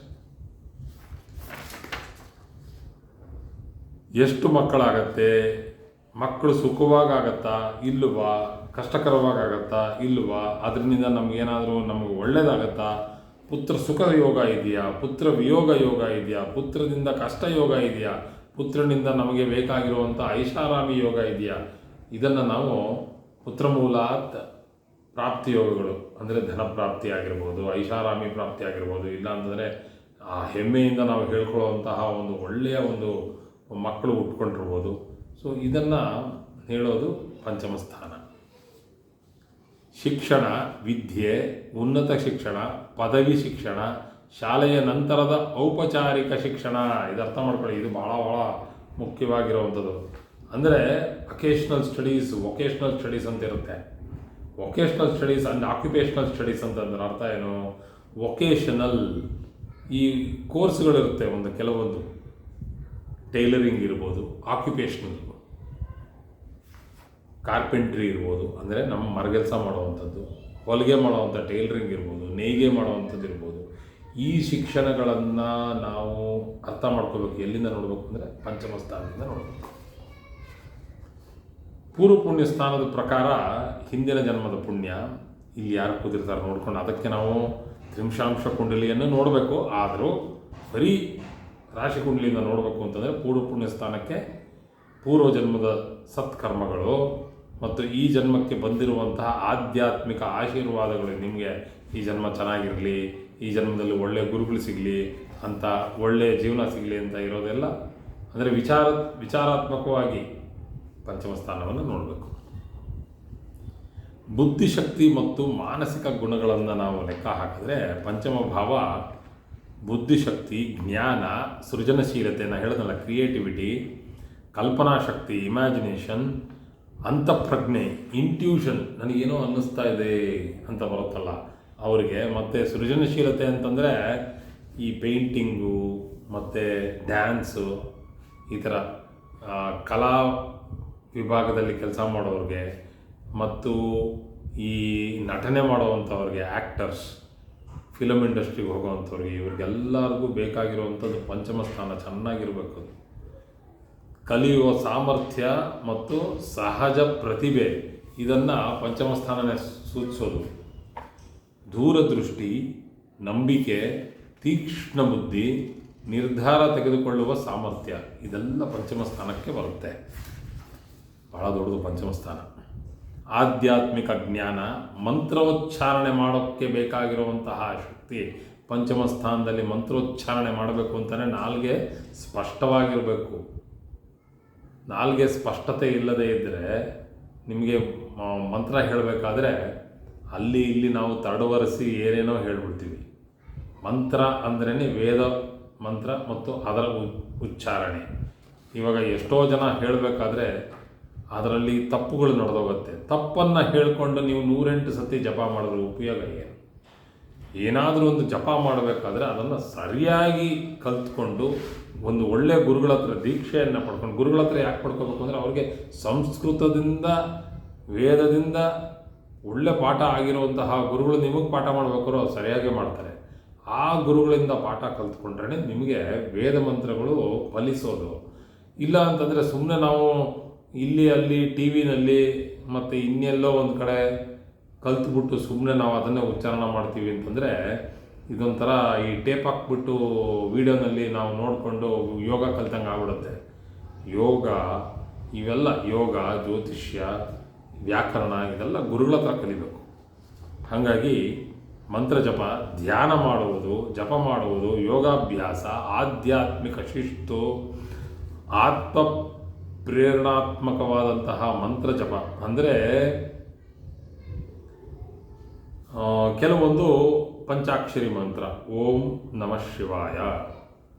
ಎಷ್ಟು ಮಕ್ಕಳಾಗತ್ತೆ, ಮಕ್ಕಳು ಸುಖವಾಗತ್ತಾ ಇಲ್ಲವಾ, ಕಷ್ಟಕರವಾಗತ್ತಾ ಇಲ್ವಾ, ಅದರಿಂದ ನಮಗೇನಾದರೂ ನಮಗೆ ಒಳ್ಳೆಯದಾಗತ್ತಾ, ಪುತ್ರ ಸುಖ ಯೋಗ ಇದೆಯಾ, ಪುತ್ರ ವಿಯೋಗ ಯೋಗ ಇದೆಯಾ, ಪುತ್ರದಿಂದ ಕಷ್ಟ ಯೋಗ ಇದೆಯಾ, ಪುತ್ರನಿಂದ ನಮಗೆ ಬೇಕಾಗಿರುವಂಥ ಐಷಾರಾಮಿ ಯೋಗ ಇದೆಯಾ, ಇದನ್ನು ನಾವು ಪುತ್ರಮೂಲಾತ್ ಪ್ರಾಪ್ತಿ ಯೋಗಗಳು ಅಂದರೆ ಧನ ಪ್ರಾಪ್ತಿ ಆಗಿರ್ಬೋದು, ಐಷಾರಾಮಿ ಪ್ರಾಪ್ತಿ ಆಗಿರ್ಬೋದು, ಇಲ್ಲ ಅಂತಂದರೆ ಆ ಹೆಮ್ಮೆಯಿಂದ ನಾವು ಹೇಳ್ಕೊಳ್ಳುವಂತಹ ಒಂದು ಒಳ್ಳೆಯ ಒಂದು ಮಕ್ಕಳು ಉಟ್ಕೊಂಡಿರ್ಬೋದು. ಸೊ ಇದನ್ನು ಹೇಳೋದು ಪಂಚಮ ಸ್ಥಾನ. ಶಿಕ್ಷಣ, ವಿದ್ಯೆ, ಉನ್ನತ ಶಿಕ್ಷಣ, ಪದವಿ ಶಿಕ್ಷಣ, ಶಾಲೆಯ ನಂತರದ ಔಪಚಾರಿಕ ಶಿಕ್ಷಣ, ಇದು ಅರ್ಥ ಮಾಡ್ಕೊಳ್ಳಿ, ಇದು ಭಾಳ ಮುಖ್ಯವಾಗಿರುವಂಥದ್ದು. ಅಂದರೆ ಅಕೇಶ್ನಲ್ ಸ್ಟಡೀಸ್, ವೊಕೇಶ್ನಲ್ ಸ್ಟಡೀಸ್ ಅಂತ ಇರುತ್ತೆ. Vocational studies and occupational studies ಅಂತಂದ್ರೆ ಅರ್ಥ ಏನು? ವೊಕೇಶನಲ್ ಈ ಕೋರ್ಸ್ಗಳಿರುತ್ತೆ, ಒಂದು ಕೆಲವೊಂದು ಟೈಲರಿಂಗ್ ಇರ್ಬೋದು, ಆಕ್ಯುಪೇಷನಲ್ ಕಾರ್ಪೆಂಟ್ರಿ ಇರ್ಬೋದು, ಅಂದರೆ ನಮ್ಮ ಮರಗೆಲಸ ಮಾಡುವಂಥದ್ದು, ಹೊಲಿಗೆ ಮಾಡುವಂಥ ಟೈಲರಿಂಗ್ ಇರ್ಬೋದು, ನೇಯ್ಗೆ ಮಾಡುವಂಥದ್ದು ಇರ್ಬೋದು. ಈ ಶಿಕ್ಷಣಗಳನ್ನು ನಾವು ಅರ್ಥ ಮಾಡ್ಕೋಬೇಕು. ಎಲ್ಲಿಂದ ನೋಡಬೇಕು ಅಂದರೆ ಪಂಚಮ ಸ್ಥಾನದಿಂದ ನೋಡಬೇಕು. ಪೂರ್ವ ಪುಣ್ಯ ಸ್ಥಾನದ ಪ್ರಕಾರ ಹಿಂದಿನ ಜನ್ಮದ ಪುಣ್ಯ ಇಲ್ಲಿ ಯಾರು ಕೂತಿರ್ತಾರೆ ನೋಡ್ಕೊಂಡು, ಅದಕ್ಕೆ ನಾವು ತ್ರಿಂಶಾಂಶ ಕುಂಡಲಿಯನ್ನು ನೋಡಬೇಕು. ಆದರೂ ಬರೀ ರಾಶಿ ಕುಂಡಲಿಯಿಂದ ನೋಡಬೇಕು ಅಂತಂದರೆ ಪೂರ್ವ ಪುಣ್ಯ ಸ್ಥಾನಕ್ಕೆ ಪೂರ್ವ ಜನ್ಮದ ಸತ್ಕರ್ಮಗಳು ಮತ್ತು ಈ ಜನ್ಮಕ್ಕೆ ಬಂದಿರುವಂತಹ ಆಧ್ಯಾತ್ಮಿಕ ಆಶೀರ್ವಾದಗಳು, ನಿಮಗೆ ಈ ಜನ್ಮ ಚೆನ್ನಾಗಿರಲಿ, ಈ ಜನ್ಮದಲ್ಲಿ ಒಳ್ಳೆಯ ಗುರುಗಳು ಸಿಗಲಿ ಅಂತ, ಒಳ್ಳೆಯ ಜೀವನ ಸಿಗಲಿ ಅಂತ ಇರೋದೆಲ್ಲ ಅಂದರೆ ವಿಚಾರಾತ್ಮಕವಾಗಿ ಪಂಚಮ ಸ್ಥಾನವನ್ನು ನೋಡಬೇಕು. ಬುದ್ಧಿಶಕ್ತಿ ಮತ್ತು ಮಾನಸಿಕ ಗುಣಗಳನ್ನು ನಾವು ಲೆಕ್ಕ ಹಾಕಿದ್ರೆ ಪಂಚಮ ಭಾವ ಬುದ್ಧಿಶಕ್ತಿ, ಜ್ಞಾನ, ಸೃಜನಶೀಲತೆ, ನಾನು ಹೇಳಿದ್ನಲ್ಲ ಕ್ರಿಯೇಟಿವಿಟಿ, ಕಲ್ಪನಾ ಶಕ್ತಿ, ಇಮ್ಯಾಜಿನೇಷನ್, ಅಂತಃಪ್ರಜ್ಞೆ, ಇಂಟ್ಯೂಷನ್, ನನಗೇನೋ ಅನ್ನಿಸ್ತಾ ಇದೆ ಅಂತ ಬರುತ್ತಲ್ಲ ಅವರಿಗೆ. ಮತ್ತು ಸೃಜನಶೀಲತೆ ಅಂತಂದರೆ ಈ ಪೇಂಟಿಂಗು ಮತ್ತು ಡ್ಯಾನ್ಸು, ಈ ಥರ ಕಲಾ ವಿಭಾಗದಲ್ಲಿ ಕೆಲಸ ಮಾಡೋರಿಗೆ ಮತ್ತು ಈ ನಟನೆ ಮಾಡೋವಂಥವ್ರಿಗೆ, ಆ್ಯಕ್ಟರ್ಸ್, ಫಿಲಮ್ ಇಂಡಸ್ಟ್ರಿಗೆ ಹೋಗೋವಂಥವ್ರಿಗೆ, ಇವ್ರಿಗೆಲ್ಲರಿಗೂ ಬೇಕಾಗಿರುವಂಥದ್ದು ಪಂಚಮ ಸ್ಥಾನ ಚೆನ್ನಾಗಿರಬೇಕು. ಕಲಿಯುವ ಸಾಮರ್ಥ್ಯ ಮತ್ತು ಸಹಜ ಪ್ರತಿಭೆ, ಇದನ್ನು ಪಂಚಮ ಸ್ಥಾನನೇ ಸೂಚಿಸೋದು. ದೂರದೃಷ್ಟಿ, ನಂಬಿಕೆ, ತೀಕ್ಷ್ಣ ಬುದ್ಧಿ, ನಿರ್ಧಾರ ತೆಗೆದುಕೊಳ್ಳುವ ಸಾಮರ್ಥ್ಯ, ಇದೆಲ್ಲ ಪಂಚಮ ಸ್ಥಾನಕ್ಕೆ ಬರುತ್ತೆ. ಭಾಳ ದೊಡ್ಡದು ಪಂಚಮ ಸ್ಥಾನ. ಆಧ್ಯಾತ್ಮಿಕ ಜ್ಞಾನ, ಮಂತ್ರೋಚ್ಚಾರಣೆ ಮಾಡೋಕ್ಕೆ ಬೇಕಾಗಿರುವಂತಹ ಶಕ್ತಿ ಪಂಚಮ ಸ್ಥಾನದಲ್ಲಿ. ಮಂತ್ರೋಚ್ಚಾರಣೆ ಮಾಡಬೇಕು ಅಂತಲೇ ನಾಲ್ಗೆ ಸ್ಪಷ್ಟವಾಗಿರಬೇಕು. ನಾಲ್ಗೆ ಸ್ಪಷ್ಟತೆ ಇಲ್ಲದೇ ಇದ್ದರೆ ನಿಮಗೆ ಮಂತ್ರ ಹೇಳಬೇಕಾದ್ರೆ ಅಲ್ಲಿ ಇಲ್ಲಿ ನಾವು ತಡವರಿಸಿ ಏನೇನೋ ಹೇಳ್ಬಿಡ್ತೀವಿ. ಮಂತ್ರ ಅಂದ್ರೇ ವೇದ ಮಂತ್ರ ಮತ್ತು ಅದರ ಉಚ್ಚಾರಣೆ. ಇವಾಗ ಎಷ್ಟೋ ಜನ ಹೇಳಬೇಕಾದ್ರೆ ಅದರಲ್ಲಿ ತಪ್ಪುಗಳು ನಡೆದೋಗುತ್ತೆ. ತಪ್ಪನ್ನು ಹೇಳಿಕೊಂಡು ನೀವು 108 ಸತಿ ಜಪ ಮಾಡಿದ್ರೆ ಉಪಯೋಗ ಏನು? ಏನಾದರೂ ಒಂದು ಜಪ ಮಾಡಬೇಕಾದ್ರೆ ಅದನ್ನು ಸರಿಯಾಗಿ ಕಲ್ತ್ಕೊಂಡು ಒಂದು ಒಳ್ಳೆಯ ಗುರುಗಳ ಹತ್ರ ದೀಕ್ಷೆಯನ್ನು ಪಡ್ಕೊಂಡು, ಗುರುಗಳ ಹತ್ರ ಯಾಕೆ ಪಡ್ಕೋಬೇಕು ಅಂದರೆ ಅವ್ರಿಗೆ ಸಂಸ್ಕೃತದಿಂದ ವೇದದಿಂದ ಒಳ್ಳೆ ಪಾಠ ಆಗಿರುವಂತಹ ಗುರುಗಳು ನಿಮಗೆ ಪಾಠ ಮಾಡಬೇಕಾದ್ರೂ ಅವ್ರು ಸರಿಯಾಗಿ ಮಾಡ್ತಾರೆ. ಆ ಗುರುಗಳಿಂದ ಪಾಠ ಕಲ್ತ್ಕೊಂಡ್ರೆ ನಿಮಗೆ ವೇದ ಮಂತ್ರಗಳು ಫಲಿಸೋದು. ಇಲ್ಲ ಅಂತಂದರೆ ಸುಮ್ಮನೆ ನಾವು ಇಲ್ಲಿ ಅಲ್ಲಿ ಟಿ ವಿನಲ್ಲಿ ಮತ್ತು ಇನ್ನೆಲ್ಲೋ ಒಂದು ಕಡೆ ಕಲ್ತ್ಬಿಟ್ಟು ಸುಮ್ಮನೆ ನಾವು ಅದನ್ನೇ ಉಚ್ಚಾರಣೆ ಮಾಡ್ತೀವಿ ಅಂತಂದರೆ ಇದೊಂಥರ ಈ ಟೇಪ್ ಹಾಕ್ಬಿಟ್ಟು ವೀಡಿಯೋನಲ್ಲಿ ನಾವು ನೋಡಿಕೊಂಡು ಯೋಗ ಕಲ್ತಂಗೆ ಆಗ್ಬಿಡುತ್ತೆ. ಯೋಗ ಇವೆಲ್ಲ ಯೋಗ, ಜ್ಯೋತಿಷ್ಯ, ವ್ಯಾಕರಣ ಇದೆಲ್ಲ ಗುರುಗಳ ಹತ್ರ ಕಲಿಬೇಕು. ಹಾಗಾಗಿ ಮಂತ್ರ ಜಪ, ಧ್ಯಾನ ಮಾಡುವುದು, ಜಪ ಮಾಡುವುದು, ಯೋಗಾಭ್ಯಾಸ, ಆಧ್ಯಾತ್ಮಿಕ ಶಿಸ್ತು, ಆತ್ಮ ಪ್ರೇರಣಾತ್ಮಕವಾದಂತಹ ಮಂತ್ರ ಜಪ ಅಂದರೆ ಕೆಲವೊಂದು ಪಂಚಾಕ್ಷರಿ ಮಂತ್ರ, ಓಂ ನಮಃ ಶಿವಾಯ,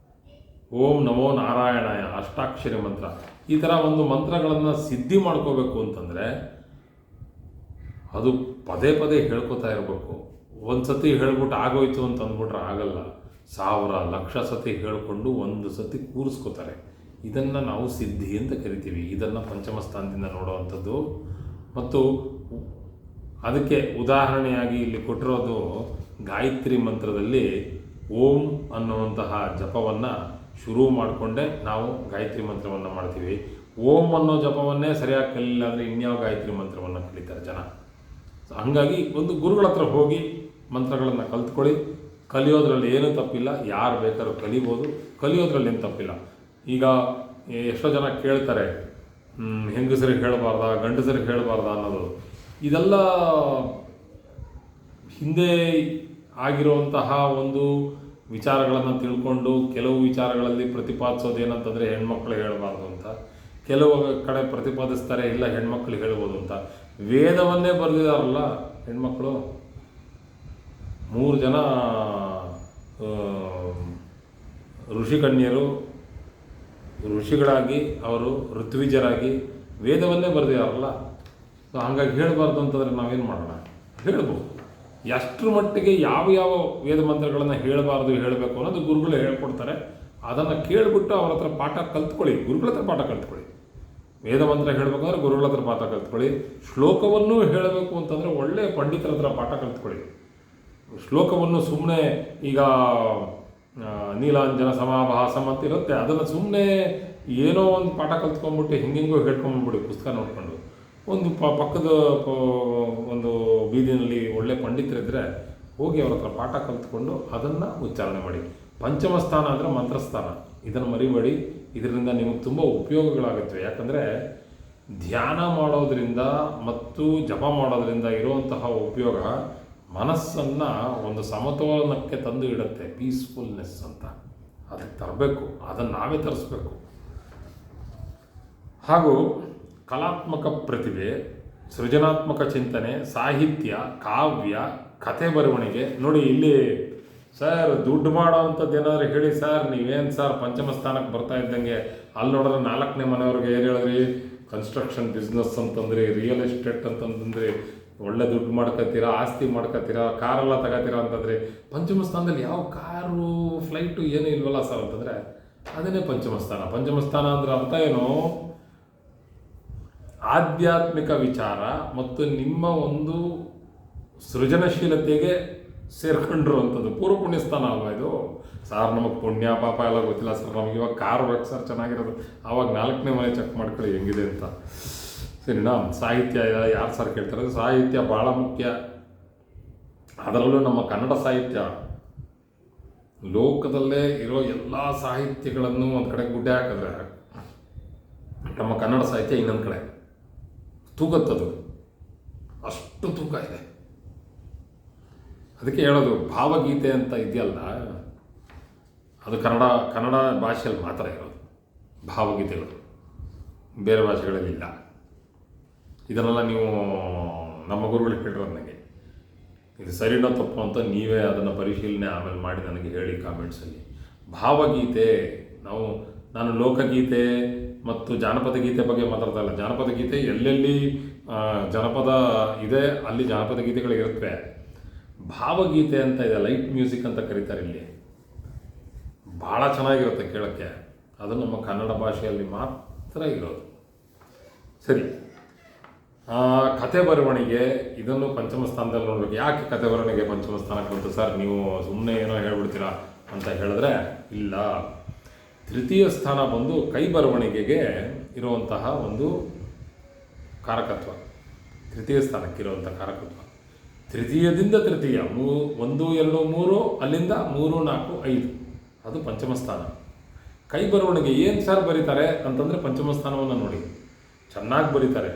ಓಂ ನಮೋ ನಾರಾಯಣಾಯ, ಅಷ್ಟಾಕ್ಷರಿ ಮಂತ್ರ, ಈ ಥರ ಒಂದು ಮಂತ್ರಗಳನ್ನು ಸಿದ್ಧಿ ಮಾಡ್ಕೋಬೇಕು ಅಂತಂದರೆ ಅದು ಪದೇ ಪದೇ ಹೇಳ್ಕೊತಾ ಇರಬೇಕು. ಒಂದು ಸತಿ ಹೇಳ್ಬಿಟ್ಟು ಆಗೋಯ್ತು ಅಂತ ಅಂದ್ಬಿಟ್ರೆ ಆಗಲ್ಲ. 1000 ಲಕ್ಷ ಸತಿ ಹೇಳಿಕೊಂಡು ಒಂದು ಸತಿ ಕೂರಿಸ್ಕೋತಾರೆ. ಇದನ್ನು ನಾವು ಸಿದ್ಧಿ ಅಂತ ಕರಿತೀವಿ. ಇದನ್ನು ಪಂಚಮ ಸ್ಥಾನದಿಂದ ನೋಡುವಂಥದ್ದು. ಮತ್ತು ಅದಕ್ಕೆ ಉದಾಹರಣೆಯಾಗಿ ಇಲ್ಲಿ ಕೊಟ್ಟಿರೋದು ಗಾಯತ್ರಿ ಮಂತ್ರದಲ್ಲಿ ಓಂ ಅನ್ನುವಂತಹ ಜಪವನ್ನು ಶುರು ಮಾಡಿಕೊಂಡೇ ನಾವು ಗಾಯತ್ರಿ ಮಂತ್ರವನ್ನು ಮಾಡ್ತೀವಿ. ಓಂ ಅನ್ನೋ ಜಪವನ್ನೇ ಸರಿಯಾಗಿ ಕಲಿಲ್ಲ ಅಂದರೆ ಇನ್ಯಾವ ಗಾಯತ್ರಿ ಮಂತ್ರವನ್ನು ಕಲಿತಾರೆ ಜನ. ಸೊ ಹಾಗಾಗಿ ಒಂದು ಗುರುಗಳ ಹತ್ರ ಹೋಗಿ ಮಂತ್ರಗಳನ್ನು ಕಲ್ತ್ಕೊಳ್ಳಿ. ಕಲಿಯೋದ್ರಲ್ಲಿ ಏನೂ ತಪ್ಪಿಲ್ಲ, ಯಾರು ಬೇಕಾದ್ರೂ ಕಲಿಬೋದು, ಕಲಿಯೋದ್ರಲ್ಲಿ ಏನು ತಪ್ಪಿಲ್ಲ. ಈಗ ಎಷ್ಟೋ ಜನ ಕೇಳ್ತಾರೆ, ಹೆಂಗಸರಿಗೆ ಹೇಳಬಾರ್ದ ಗಂಡಸರಿಗೆ ಹೇಳಬಾರ್ದ ಅನ್ನೋದು. ಇದೆಲ್ಲ ಹಿಂದೆ ಆಗಿರುವಂತಹ ಒಂದು ವಿಚಾರಗಳನ್ನು ತಿಳ್ಕೊಂಡು ಕೆಲವು ವಿಚಾರಗಳಲ್ಲಿ ಪ್ರತಿಪಾದಿಸೋದು ಏನಂತಂದರೆ ಹೆಣ್ಮಕ್ಳು ಹೇಳಬಾರ್ದು ಅಂತ, ಕೆಲವು ಕಡೆ ಪ್ರತಿಪಾದಿಸ್ತಾರೆ ಇಲ್ಲ ಹೆಣ್ಮಕ್ಳು ಹೇಳ್ಬೋದು ಅಂತ. ವೇದವನ್ನೇ ಬರೆದಿದ್ದಾರಲ್ಲ ಹೆಣ್ಮಕ್ಳು. 3 ಜನ ಋಷಿಕನ್ಯರು ಋಷಿಗಳಾಗಿ ಅವರು ಋತ್ವಿಜರಾಗಿ ವೇದವನ್ನೇ ಬರೆದಿದ್ದಾರಲ್ಲ. ಸೊ ಹಾಗಾಗಿ ಹೇಳಬಾರ್ದು ಅಂತಂದರೆ ನಾವೇನು ಮಾಡೋಣ? ಹೇಳ್ಬೋದು. ಎಷ್ಟರ ಮಟ್ಟಿಗೆ ಯಾವ ಯಾವ ವೇದ ಮಂತ್ರಗಳನ್ನು ಹೇಳಬಾರ್ದು ಹೇಳಬೇಕು ಅನ್ನೋದು ಗುರುಗಳು ಹೇಳ್ಕೊಡ್ತಾರೆ. ಅದನ್ನು ಕೇಳಿಬಿಟ್ಟು ಅವ್ರ ಹತ್ರ ಪಾಠ ಕಲ್ತ್ಕೊಳ್ಳಿ, ಗುರುಗಳ ಹತ್ರ ಪಾಠ ಕಲ್ತ್ಕೊಳ್ಳಿ. ವೇದ ಮಂತ್ರ ಹೇಳಬೇಕಂದ್ರೆ ಗುರುಗಳ ಹತ್ರ ಪಾಠ ಕಲ್ತ್ಕೊಳ್ಳಿ. ಶ್ಲೋಕವನ್ನು ಹೇಳಬೇಕು ಅಂತಂದರೆ ಒಳ್ಳೆಯ ಪಂಡಿತರ ಹತ್ರ ಪಾಠ ಕಲ್ತ್ಕೊಳ್ಳಿ. ಶ್ಲೋಕವನ್ನು ಸುಮ್ಮನೆ ಈಗ ನೀಲಾಂಜನ ಸಮಾಭಾಸಂ ಅಂತ ಇರುತ್ತೆ, ಅದನ್ನು ಸುಮ್ಮನೆ ಏನೋ ಒಂದು ಪಾಠ ಕಲ್ತ್ಕೊಂಡ್ಬಿಟ್ಟು ಹಿಂಗೆಂಗೋ ಹೇಳ್ಕೊಂಡ್ಬಿಡಿ ಪುಸ್ತಕ ನೋಡ್ಕೊಂಡು. ಒಂದು ಪಕ್ಕದ ಒಂದು ಬೀದಿನಲ್ಲಿ ಒಳ್ಳೆ ಪಂಡಿತರಿದ್ದರೆ ಹೋಗಿ ಅವ್ರ ಹತ್ರ ಪಾಠ ಕಲ್ತ್ಕೊಂಡು ಅದನ್ನು ಉಚ್ಚಾರಣೆ ಮಾಡಿ. ಪಂಚಮ ಸ್ಥಾನ ಅಂದರೆ ಮಂತ್ರಸ್ಥಾನ, ಇದನ್ನು ಮರಿಬೇಡಿ. ಇದರಿಂದ ನಿಮಗೆ ತುಂಬ ಉಪಯೋಗಗಳಾಗುತ್ತವೆ. ಯಾಕಂದರೆ ಧ್ಯಾನ ಮಾಡೋದರಿಂದ ಮತ್ತು ಜಪ ಮಾಡೋದರಿಂದ ಇರುವಂತಹ ಉಪಯೋಗ ಮನಸ್ಸನ್ನು ಒಂದು ಸಮತೋಲನಕ್ಕೆ ತಂದು ಇಡುತ್ತೆ. ಪೀಸ್ಫುಲ್ನೆಸ್ ಅಂತ ಅದಕ್ಕೆ ತರಬೇಕು, ಅದನ್ನು ನಾವೇ ತರಿಸ್ಬೇಕು. ಹಾಗೂ ಕಲಾತ್ಮಕ ಪ್ರತಿಭೆ, ಸೃಜನಾತ್ಮಕ ಚಿಂತನೆ, ಸಾಹಿತ್ಯ, ಕಾವ್ಯ, ಕಥೆ ಬರವಣಿಗೆ. ನೋಡಿ ಇಲ್ಲಿ ಸರ್ ದುಡ್ಡು ಮಾಡೋ ಅಂಥದ್ದು ಏನಾದರೂ ಹೇಳಿ ಸರ್, ನೀವೇನು ಸರ್ ಪಂಚಮ ಸ್ಥಾನಕ್ಕೆ ಬರ್ತಾ ಇದ್ದಂಗೆ ಅಲ್ಲಿ ನೋಡಿದ್ರೆ 4ನೇ ಮನೆಯವ್ರಿಗೆ ಏನು ಹೇಳಿದ್ರಿ, ಕನ್ಸ್ಟ್ರಕ್ಷನ್ ಬಿಸ್ನೆಸ್ ಅಂತಂದ್ರಿ, ರಿಯಲ್ ಎಸ್ಟೇಟ್ ಅಂತಂದ್ರೆ ಒಳ್ಳೆ ದುಡ್ಡು ಮಾಡ್ಕೊತೀರಾ, ಆಸ್ತಿ ಮಾಡ್ಕೊತೀರಾ, ಕಾರೆಲ್ಲ ತಗೋತೀರಾ ಅಂತಂದರೆ ಪಂಚಮ ಸ್ಥಾನದಲ್ಲಿ ಯಾವ ಕಾರು ಫ್ಲೈಟು ಏನೂ ಇಲ್ವಲ್ಲ ಸರ್ ಅಂತಂದರೆ ಅದನ್ನೇ ಪಂಚಮ ಸ್ಥಾನ. ಪಂಚಮ ಸ್ಥಾನ ಅಂದರೆ ಅರ್ಥ ಏನು? ಆಧ್ಯಾತ್ಮಿಕ ವಿಚಾರ ಮತ್ತು ನಿಮ್ಮ ಒಂದು ಸೃಜನಶೀಲತೆಗೆ ಸೇರ್ಕೊಂಡಿರುವಂಥದ್ದು ಪೂರ್ವ ಪುಣ್ಯ ಸ್ಥಾನ ಅಲ್ವಾ ಇದು? ಸಾರ್ ನಮಗೆ ಪುಣ್ಯ ಪಾಪ ಎಲ್ಲ ಗೊತ್ತಿಲ್ಲ ಸರ್, ನಮಗೆ ಇವಾಗ ಕಾರು ಬೇಕು ಸರ್ ಚೆನ್ನಾಗಿರೋದು, ಆವಾಗ 4ನೇ ಮನೆ ಚೆಕ್ ಮಾಡ್ಕೊಳ್ಳಿ ಹೆಂಗಿದೆ ಅಂತ. ಸರಿನಾ? ಸಾಹಿತ್ಯ ಯಾರು ಸರ್ ಕೇಳ್ತಾರೆ? ಸಾಹಿತ್ಯ ಭಾಳ ಮುಖ್ಯ. ಅದರಲ್ಲೂ ನಮ್ಮ ಕನ್ನಡ ಸಾಹಿತ್ಯ, ಲೋಕದಲ್ಲೇ ಇರೋ ಎಲ್ಲ ಸಾಹಿತ್ಯಗಳನ್ನು ಒಂದು ಕಡೆ ಗುಡ್ಡೆ ಹಾಕಿದ್ರೆ ನಮ್ಮ ಕನ್ನಡ ಸಾಹಿತ್ಯ ಇನ್ನೊಂದು ಕಡೆ ತೂಗತ್ತದು, ಅಷ್ಟು ತೂಕ ಇದೆ. ಅದಕ್ಕೆ ಹೇಳೋದು ಭಾವಗೀತೆ ಅಂತ ಇದೆಯಲ್ಲ, ಅದು ಕನ್ನಡ ಭಾಷೆಯಲ್ಲಿ ಮಾತ್ರ ಇರೋದು ಭಾವಗೀತೆಗಳು, ಬೇರೆ ಭಾಷೆಗಳಲ್ಲಿಲ್ಲ. ಇದನ್ನೆಲ್ಲ ನೀವು ನಮ್ಮ ಗುರುಗಳು ಹೇಳಿರೋದು ನನಗೆ. ಇದು ಸರಿನೋ ತಪ್ಪು ಅಂತ ನೀವೇ ಅದನ್ನು ಪರಿಶೀಲನೆ ಆಮೇಲೆ ಮಾಡಿ ನನಗೆ ಹೇಳಿ ಕಾಮೆಂಟ್ಸಲ್ಲಿ. ಭಾವಗೀತೆ ನಾನು ಲೋಕಗೀತೆ ಮತ್ತು ಜಾನಪದ ಗೀತೆ ಬಗ್ಗೆ ಮಾತಾಡ್ತಾ ಇಲ್ಲ. ಜಾನಪದ ಗೀತೆ ಎಲ್ಲೆಲ್ಲಿ ಜನಪದ ಇದೆ ಅಲ್ಲಿ ಜಾನಪದ ಗೀತೆಗಳಿರುತ್ತವೆ. ಭಾವಗೀತೆ ಅಂತ ಇದೆ, ಲೈಟ್ ಮ್ಯೂಸಿಕ್ ಅಂತ ಕರೀತಾರೆ ಇಲ್ಲಿ, ಭಾಳ ಚೆನ್ನಾಗಿರುತ್ತೆ ಕೇಳೋಕ್ಕೆ. ಅದು ನಮ್ಮ ಕನ್ನಡ ಭಾಷೆಯಲ್ಲಿ ಮಾತ್ರ ಇರೋದು. ಸರಿ, ಕಥೆ ಬರವಣಿಗೆ ಇದನ್ನು ಪಂಚಮ ಸ್ಥಾನದಲ್ಲಿ ನೋಡಬೇಕು. ಯಾಕೆ ಕಥೆ ಬರವಣಿಗೆ ಪಂಚಮ ಸ್ಥಾನಕ್ಕೆ ಬಂತು ಸರ್, ನೀವು ಸುಮ್ಮನೆ ಏನೋ ಹೇಳ್ಬಿಡ್ತೀರಾ ಅಂತ ಹೇಳಿದ್ರೆ ಇಲ್ಲ. ತೃತೀಯ ಸ್ಥಾನ ಬಂದು ಕೈ ಬರವಣಿಗೆಗೆ ಇರುವಂತಹ ಒಂದು ಕಾರಕತ್ವ, ತೃತೀಯ ಸ್ಥಾನಕ್ಕಿರುವಂಥ ಕಾರಕತ್ವ. ತೃತೀಯದಿಂದ ತೃತೀಯ 1, 2, 3 ಅಲ್ಲಿಂದ 3, 4, 5 ಅದು ಪಂಚಮ ಸ್ಥಾನ. ಕೈ ಬರವಣಿಗೆ ಏನು ಸರ್ ಬರೀತಾರೆ ಅಂತಂದರೆ ಪಂಚಮ ಸ್ಥಾನವನ್ನು ನೋಡಿ. ಚೆನ್ನಾಗಿ ಬರೀತಾರೆ,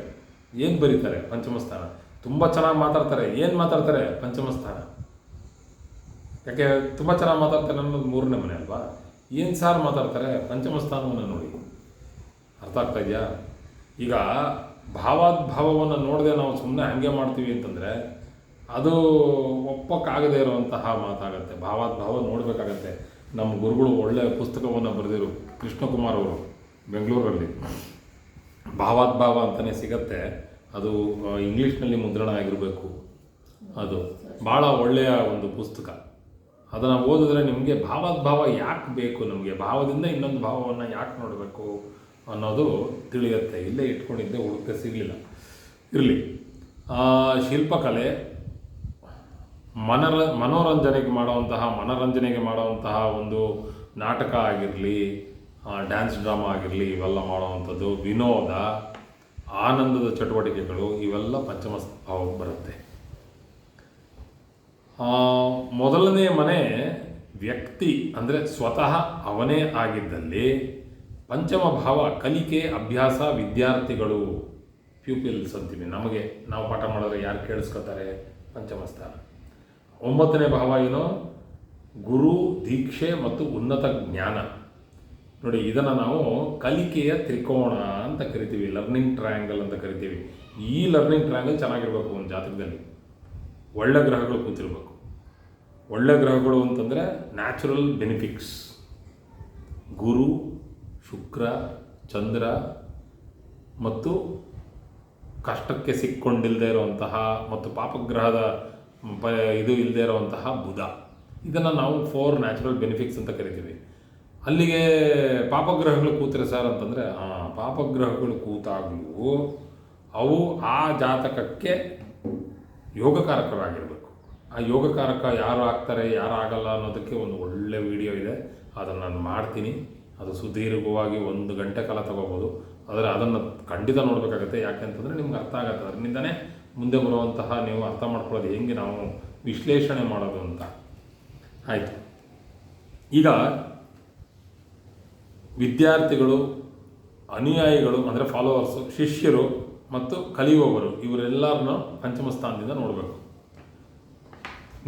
ಏನು ಬರೀತಾರೆ? ಪಂಚಮ ಸ್ಥಾನ. ತುಂಬ ಚೆನ್ನಾಗಿ ಮಾತಾಡ್ತಾರೆ, ಏನು ಮಾತಾಡ್ತಾರೆ? ಪಂಚಮ ಸ್ಥಾನ. ಯಾಕೆ ತುಂಬ ಚೆನ್ನಾಗಿ ಮಾತಾಡ್ತಾರೆ ಅನ್ನೋದು 3ನೇ ಮನೆ ಅಲ್ವಾ? ಏನು ಸಾರು ಮಾತಾಡ್ತಾರೆ? ಪಂಚಮ ಸ್ಥಾನವನ್ನು ನೋಡಿ. ಅರ್ಥ ಆಗ್ತಾ ಇದೆಯಾ? ಈಗ ಭಾವಾದ್ಭಾವವನ್ನು ನೋಡದೆ ನಾವು ಸುಮ್ಮನೆ ಹಾಗೆ ಮಾಡ್ತೀವಿ ಅಂತಂದರೆ ಅದು ಒಪ್ಪಕ್ಕಾಗದೇ ಇರುವಂತಹ ಮಾತಾಗುತ್ತೆ. ಭಾವಾದ್ಭಾವ ನೋಡಬೇಕಾಗತ್ತೆ. ನಮ್ಮ ಗುರುಗಳು ಒಳ್ಳೆಯ ಪುಸ್ತಕವನ್ನು ಬರೆದಿರು, ಕೃಷ್ಣಕುಮಾರ್ ಅವರು, ಬೆಂಗಳೂರಲ್ಲಿ ಭಾವಾದ್ಭಾವ ಅಂತಲೇ ಸಿಗತ್ತೆ. ಅದು ಇಂಗ್ಲೀಷ್ನಲ್ಲಿ ಮುದ್ರಣ ಆಗಿರಬೇಕು. ಅದು ಭಾಳ ಒಳ್ಳೆಯ ಒಂದು ಪುಸ್ತಕ. ಅದನ್ನು ಓದಿದ್ರೆ ನಿಮಗೆ ಭಾವಾದ್ಭಾವ ಯಾಕೆ ಬೇಕು, ನಮಗೆ ಭಾವದಿಂದ ಇನ್ನೊಂದು ಭಾವವನ್ನು ಯಾಕೆ ನೋಡಬೇಕು ಅನ್ನೋದು ತಿಳಿಯುತ್ತೆ. ಇಲ್ಲೇ ಇಟ್ಕೊಂಡಿದ್ದೆ, ಹುಡುಕಕ್ಕೆ ಸಿಗಲಿಲ್ಲ. ಇರಲಿ. ಶಿಲ್ಪಕಲೆ ಮನೋರಂಜನೆಗೆ ಮಾಡುವಂತಹ ಒಂದು ನಾಟಕ ಆಗಿರಲಿ, ಡ್ಯಾನ್ಸ್ ಡ್ರಾಮಾ ಆಗಿರಲಿ, ಇವೆಲ್ಲ ಮಾಡುವಂಥದ್ದು, ವಿನೋದ, ಆನಂದದ ಚಟುವಟಿಕೆಗಳು, ಇವೆಲ್ಲ ಪಂಚಮ ಭಾವಕ್ಕೆ ಬರುತ್ತೆ. ಮೊದಲನೇ ಮನೆ ವ್ಯಕ್ತಿ ಅಂದರೆ ಸ್ವತಃ ಅವನೇ ಆಗಿದ್ದಲ್ಲಿ ಪಂಚಮ ಭಾವ ಕಲಿಕೆ, ಅಭ್ಯಾಸ, ವಿದ್ಯಾರ್ಥಿಗಳು, ಪ್ಯೂಪಿಲ್ಸ್ ಅಂತೀವಿ. ನಾವು ಪಾಠ ಮಾಡಿದ್ರೆ ಯಾರು ಕೇಳಿಸ್ಕೊತಾರೆ? ಪಂಚಮ ಸ್ಥಾನ. 9ನೇ ಭಾವ ಏನು? ಗುರು, ದೀಕ್ಷೆ ಮತ್ತು ಉನ್ನತ ಜ್ಞಾನ. ನೋಡಿ, ಇದನ್ನು ನಾವು ಕಲಿಕೆಯ ತ್ರಿಕೋಣ ಅಂತ ಕರಿತೀವಿ, ಲರ್ನಿಂಗ್ ಟ್ರಯಾಂಗಲ್ ಅಂತ ಕರಿತೀವಿ. ಈ ಲರ್ನಿಂಗ್ ಟ್ರಯಾಂಗಲ್ ಚೆನ್ನಾಗಿರ್ಬೇಕು ಒಂದು ಜಾತಕದಲ್ಲಿ. ಒಳ್ಳೆ ಗ್ರಹಗಳು ಕೂತಿರ್ಬೇಕು. ಒಳ್ಳೆ ಗ್ರಹಗಳು ಅಂತಂದರೆ ನ್ಯಾಚುರಲ್ ಬೆನಿಫಿಟ್ಸ್. ಗುರು, ಶುಕ್ರ, ಚಂದ್ರ ಮತ್ತು ಕಷ್ಟಕ್ಕೆ ಸಿಕ್ಕೊಂಡಿಲ್ಲದೆ ಇರುವಂತಹ ಮತ್ತು ಪಾಪಗ್ರಹದ ಇದು ಇಲ್ಲದೆ ಇರುವಂತಹ ಬುಧ. ಇದನ್ನು ನಾವು 4 ನ್ಯಾಚುರಲ್ ಬೆನಿಫಿಟ್ಸ್ ಅಂತ ಕರಿತೀವಿ. ಅಲ್ಲಿಗೆ ಪಾಪಗ್ರಹಗಳು ಕೂತರೆ ಸರ್ ಅಂತಂದರೆ, ಪಾಪಗ್ರಹಗಳು ಕೂತಾಗಲೂ ಅವು ಆ ಜಾತಕಕ್ಕೆ ಯೋಗಕಾರಕರಾಗಿರಬೇಕು. ಆ ಯೋಗಕಾರಕ ಯಾರು ಆಗ್ತಾರೆ, ಯಾರು ಆಗಲ್ಲ ಅನ್ನೋದಕ್ಕೆ ಒಂದು ಒಳ್ಳೆ ವಿಡಿಯೋ ಇದೆ, ಅದನ್ನು ನಾನು ಮಾಡ್ತೀನಿ. ಅದು ಸುದೀರ್ಘವಾಗಿ 1 ಗಂಟೆ ಕಾಲ ತಗೋಬೋದು. ಆದರೆ ಅದನ್ನು ಖಂಡಿತ ನೋಡಬೇಕಾಗತ್ತೆ. ಯಾಕೆಂತಂದರೆ ನಿಮ್ಗೆ ಅರ್ಥ ಆಗುತ್ತೆ. ಅದರಿಂದನೇ ಮುಂದೆ ಬರುವಂತಹ ನೀವು ಅರ್ಥ ಮಾಡ್ಕೊಳ್ಳೋದು ಹೆಂಗೆ ನಾವು ವಿಶ್ಲೇಷಣೆ ಮಾಡೋದು ಅಂತ. ಆಯಿತು. ಈಗ ವಿದ್ಯಾರ್ಥಿಗಳು, ಅನುಯಾಯಿಗಳು ಅಂದರೆ ಫಾಲೋವರ್ಸು, ಶಿಷ್ಯರು ಮತ್ತು ಕಲಿಯುವವರು, ಇವರೆಲ್ಲರನ್ನ ಪಂಚಮ ಸ್ಥಾನದಿಂದ ನೋಡಬೇಕು.